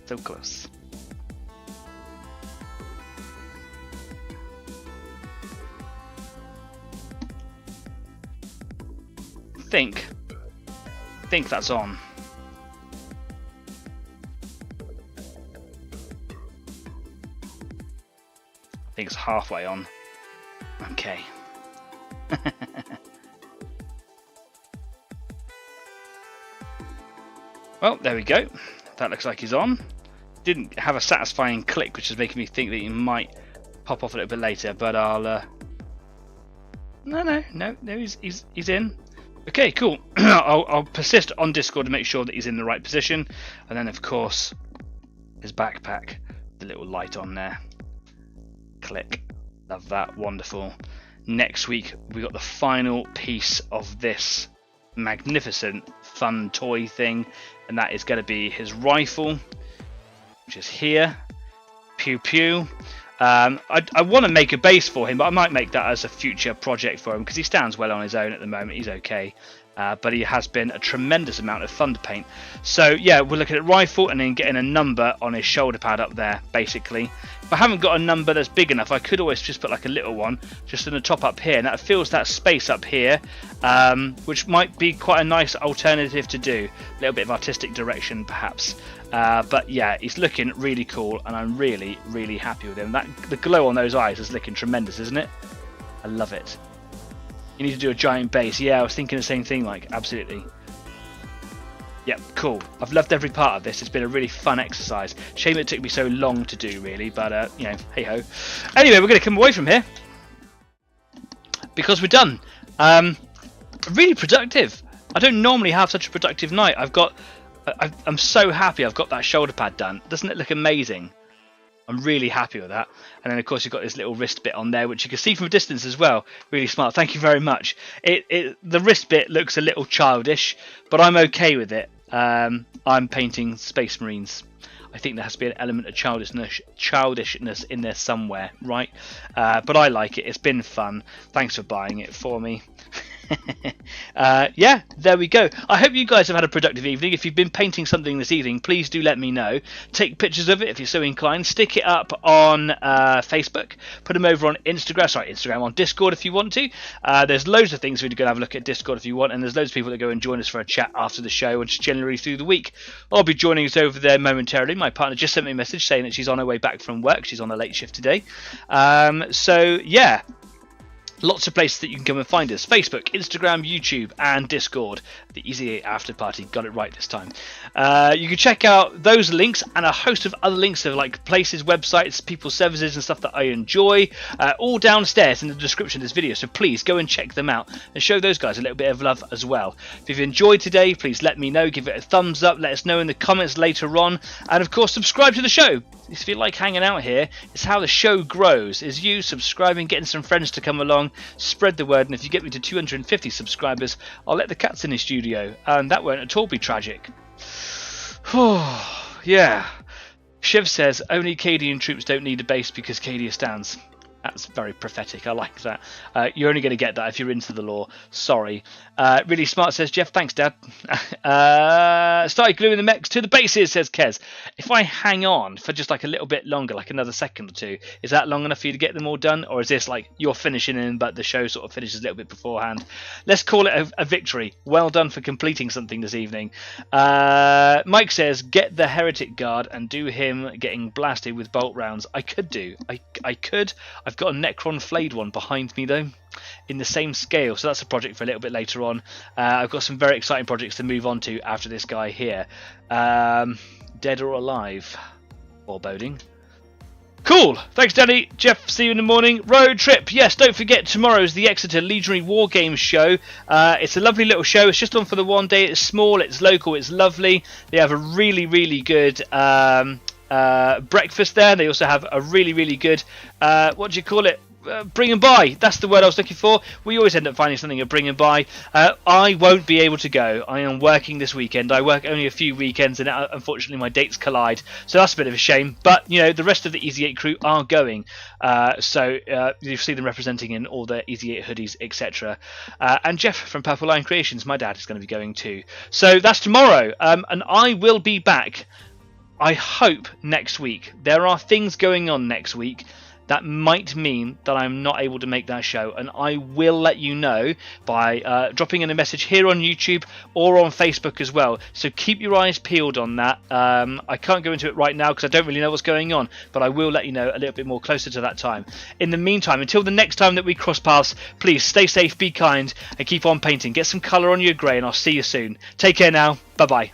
so close. Think that's on. I think it's halfway on. Okay. Well, there we go. That looks like he's on. Didn't have a satisfying click, which is making me think that he might pop off a little bit later. But I'll. No, he's in. Okay, cool. I'll persist on Discord to make sure that he's in the right position, and then of course his backpack, the little light on there. Click. Love that. Wonderful. Next week we got the final piece of this magnificent fun toy thing, and that is going to be his rifle, which is here. Pew pew. I want to make a base for him, but I might make that as a future project for him because he stands well on his own at the moment. He's okay, but he has been a tremendous amount of fun to paint. So yeah, we're looking at rifle and then getting a number on his shoulder pad up there, basically. If I haven't got a number that's big enough, I could always just put like a little one just in the top up here, and that fills that space up here, which might be quite a nice alternative to do. A little bit of artistic direction perhaps. But yeah, he's looking really cool, and I'm really, really happy with him. The glow on those eyes is looking tremendous, isn't it? I love it. You need to do a giant base. Yeah, I was thinking the same thing, like, absolutely. Yep, cool. I've loved every part of this. It's been a really fun exercise. Shame it took me so long to do, really, but, you know, hey-ho. Anyway, we're going to come away from here because we're done. Really productive. I don't normally have such a productive night. I'm so happy I've got that shoulder pad done. Doesn't it look amazing? I'm really happy with that. And then of course you've got this little wrist bit on there, which you can see from a distance as well. Really smart. Thank you very much. The wrist bit looks a little childish, but I'm okay with it. I'm painting Space Marines. I think there has to be an element of childishness in there somewhere, right? But I like it. It's been fun. Thanks for buying it for me. Yeah, there we go. I hope you guys have had a productive evening. If you've been painting something this evening, please do let me know. Take pictures of it if you're so inclined. Stick it up on Facebook. Put them over on Instagram, on Discord if you want to. There's loads of things for you to go and have a look at Discord if you want, and there's loads of people that go and join us for a chat after the show and just generally through the week. I'll be joining us over there momentarily. My partner just sent me a message saying that she's on her way back from work. She's on a late shift today. So yeah. Lots of places that you can come and find us. Facebook, Instagram, YouTube, and Discord. The Easy After Party. Got it right this time. You can check out those links and a host of other links of like places, websites, people's services and stuff that I enjoy. All downstairs in the description of this video. So please go and check them out and show those guys a little bit of love as well. If you've enjoyed today, please let me know. Give it a thumbs up. Let us know in the comments later on. And of course, subscribe to the show. If you like hanging out here, it's how the show grows. Is you subscribing, getting some friends to come along, spread the word, and if you get me to 250 subscribers, I'll let the cats in the studio, and that won't at all be tragic. Yeah. Shiv says, only Cadian troops don't need a base because Cadia stands. That's very prophetic. I like that. You're only going to get that if you're into the lore. Sorry. Really smart, says Jeff. Thanks, Dad. Started gluing the mechs to the bases, says Kez. If I hang on for just like a little bit longer, like another second or two, is that long enough for you to get them all done? Or is this like you're finishing in, but the show sort of finishes a little bit beforehand? Let's call it a victory. Well done for completing something this evening. Mike says, get the Heretic Guard and do him getting blasted with bolt rounds. I could do. I could. I've got a Necron flayed one behind me though, in the same scale, so that's a project for a little bit later on. I've got some very exciting projects to move on to after this guy here. Dead or alive? Foreboding. Cool. Thanks, Danny. Jeff, see you in the morning. Road trip. Yes, don't forget, tomorrow's the Exeter Legionary War Games show. It's a lovely little show. It's just on for the one day. It's small, it's local, it's lovely. They have a really, really good breakfast there. They also have a really, really good, what do you call it? Bring and buy. That's the word I was looking for. We always end up finding something at bring and buy. I won't be able to go. I am working this weekend. I work only a few weekends, and unfortunately my dates collide. So that's a bit of a shame. But you know, the rest of the Easy 8 crew are going. So you see them representing in all their Easy 8 hoodies, etc. And Jeff from Purple Line Creations, my dad, is going to be going too. So that's tomorrow, and I will be back. I hope next week. There are things going on next week that might mean that I'm not able to make that show, and I will let you know by dropping in a message here on YouTube or on Facebook as well. So keep your eyes peeled on that. I can't go into it right now because I don't really know what's going on, but I will let you know a little bit more closer to that time. In the meantime, until the next time that we cross paths, please stay safe, be kind, and keep on painting. Get some colour on your grey, and I'll see you soon. Take care now. Bye-bye.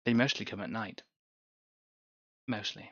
They mostly come at night. Mostly.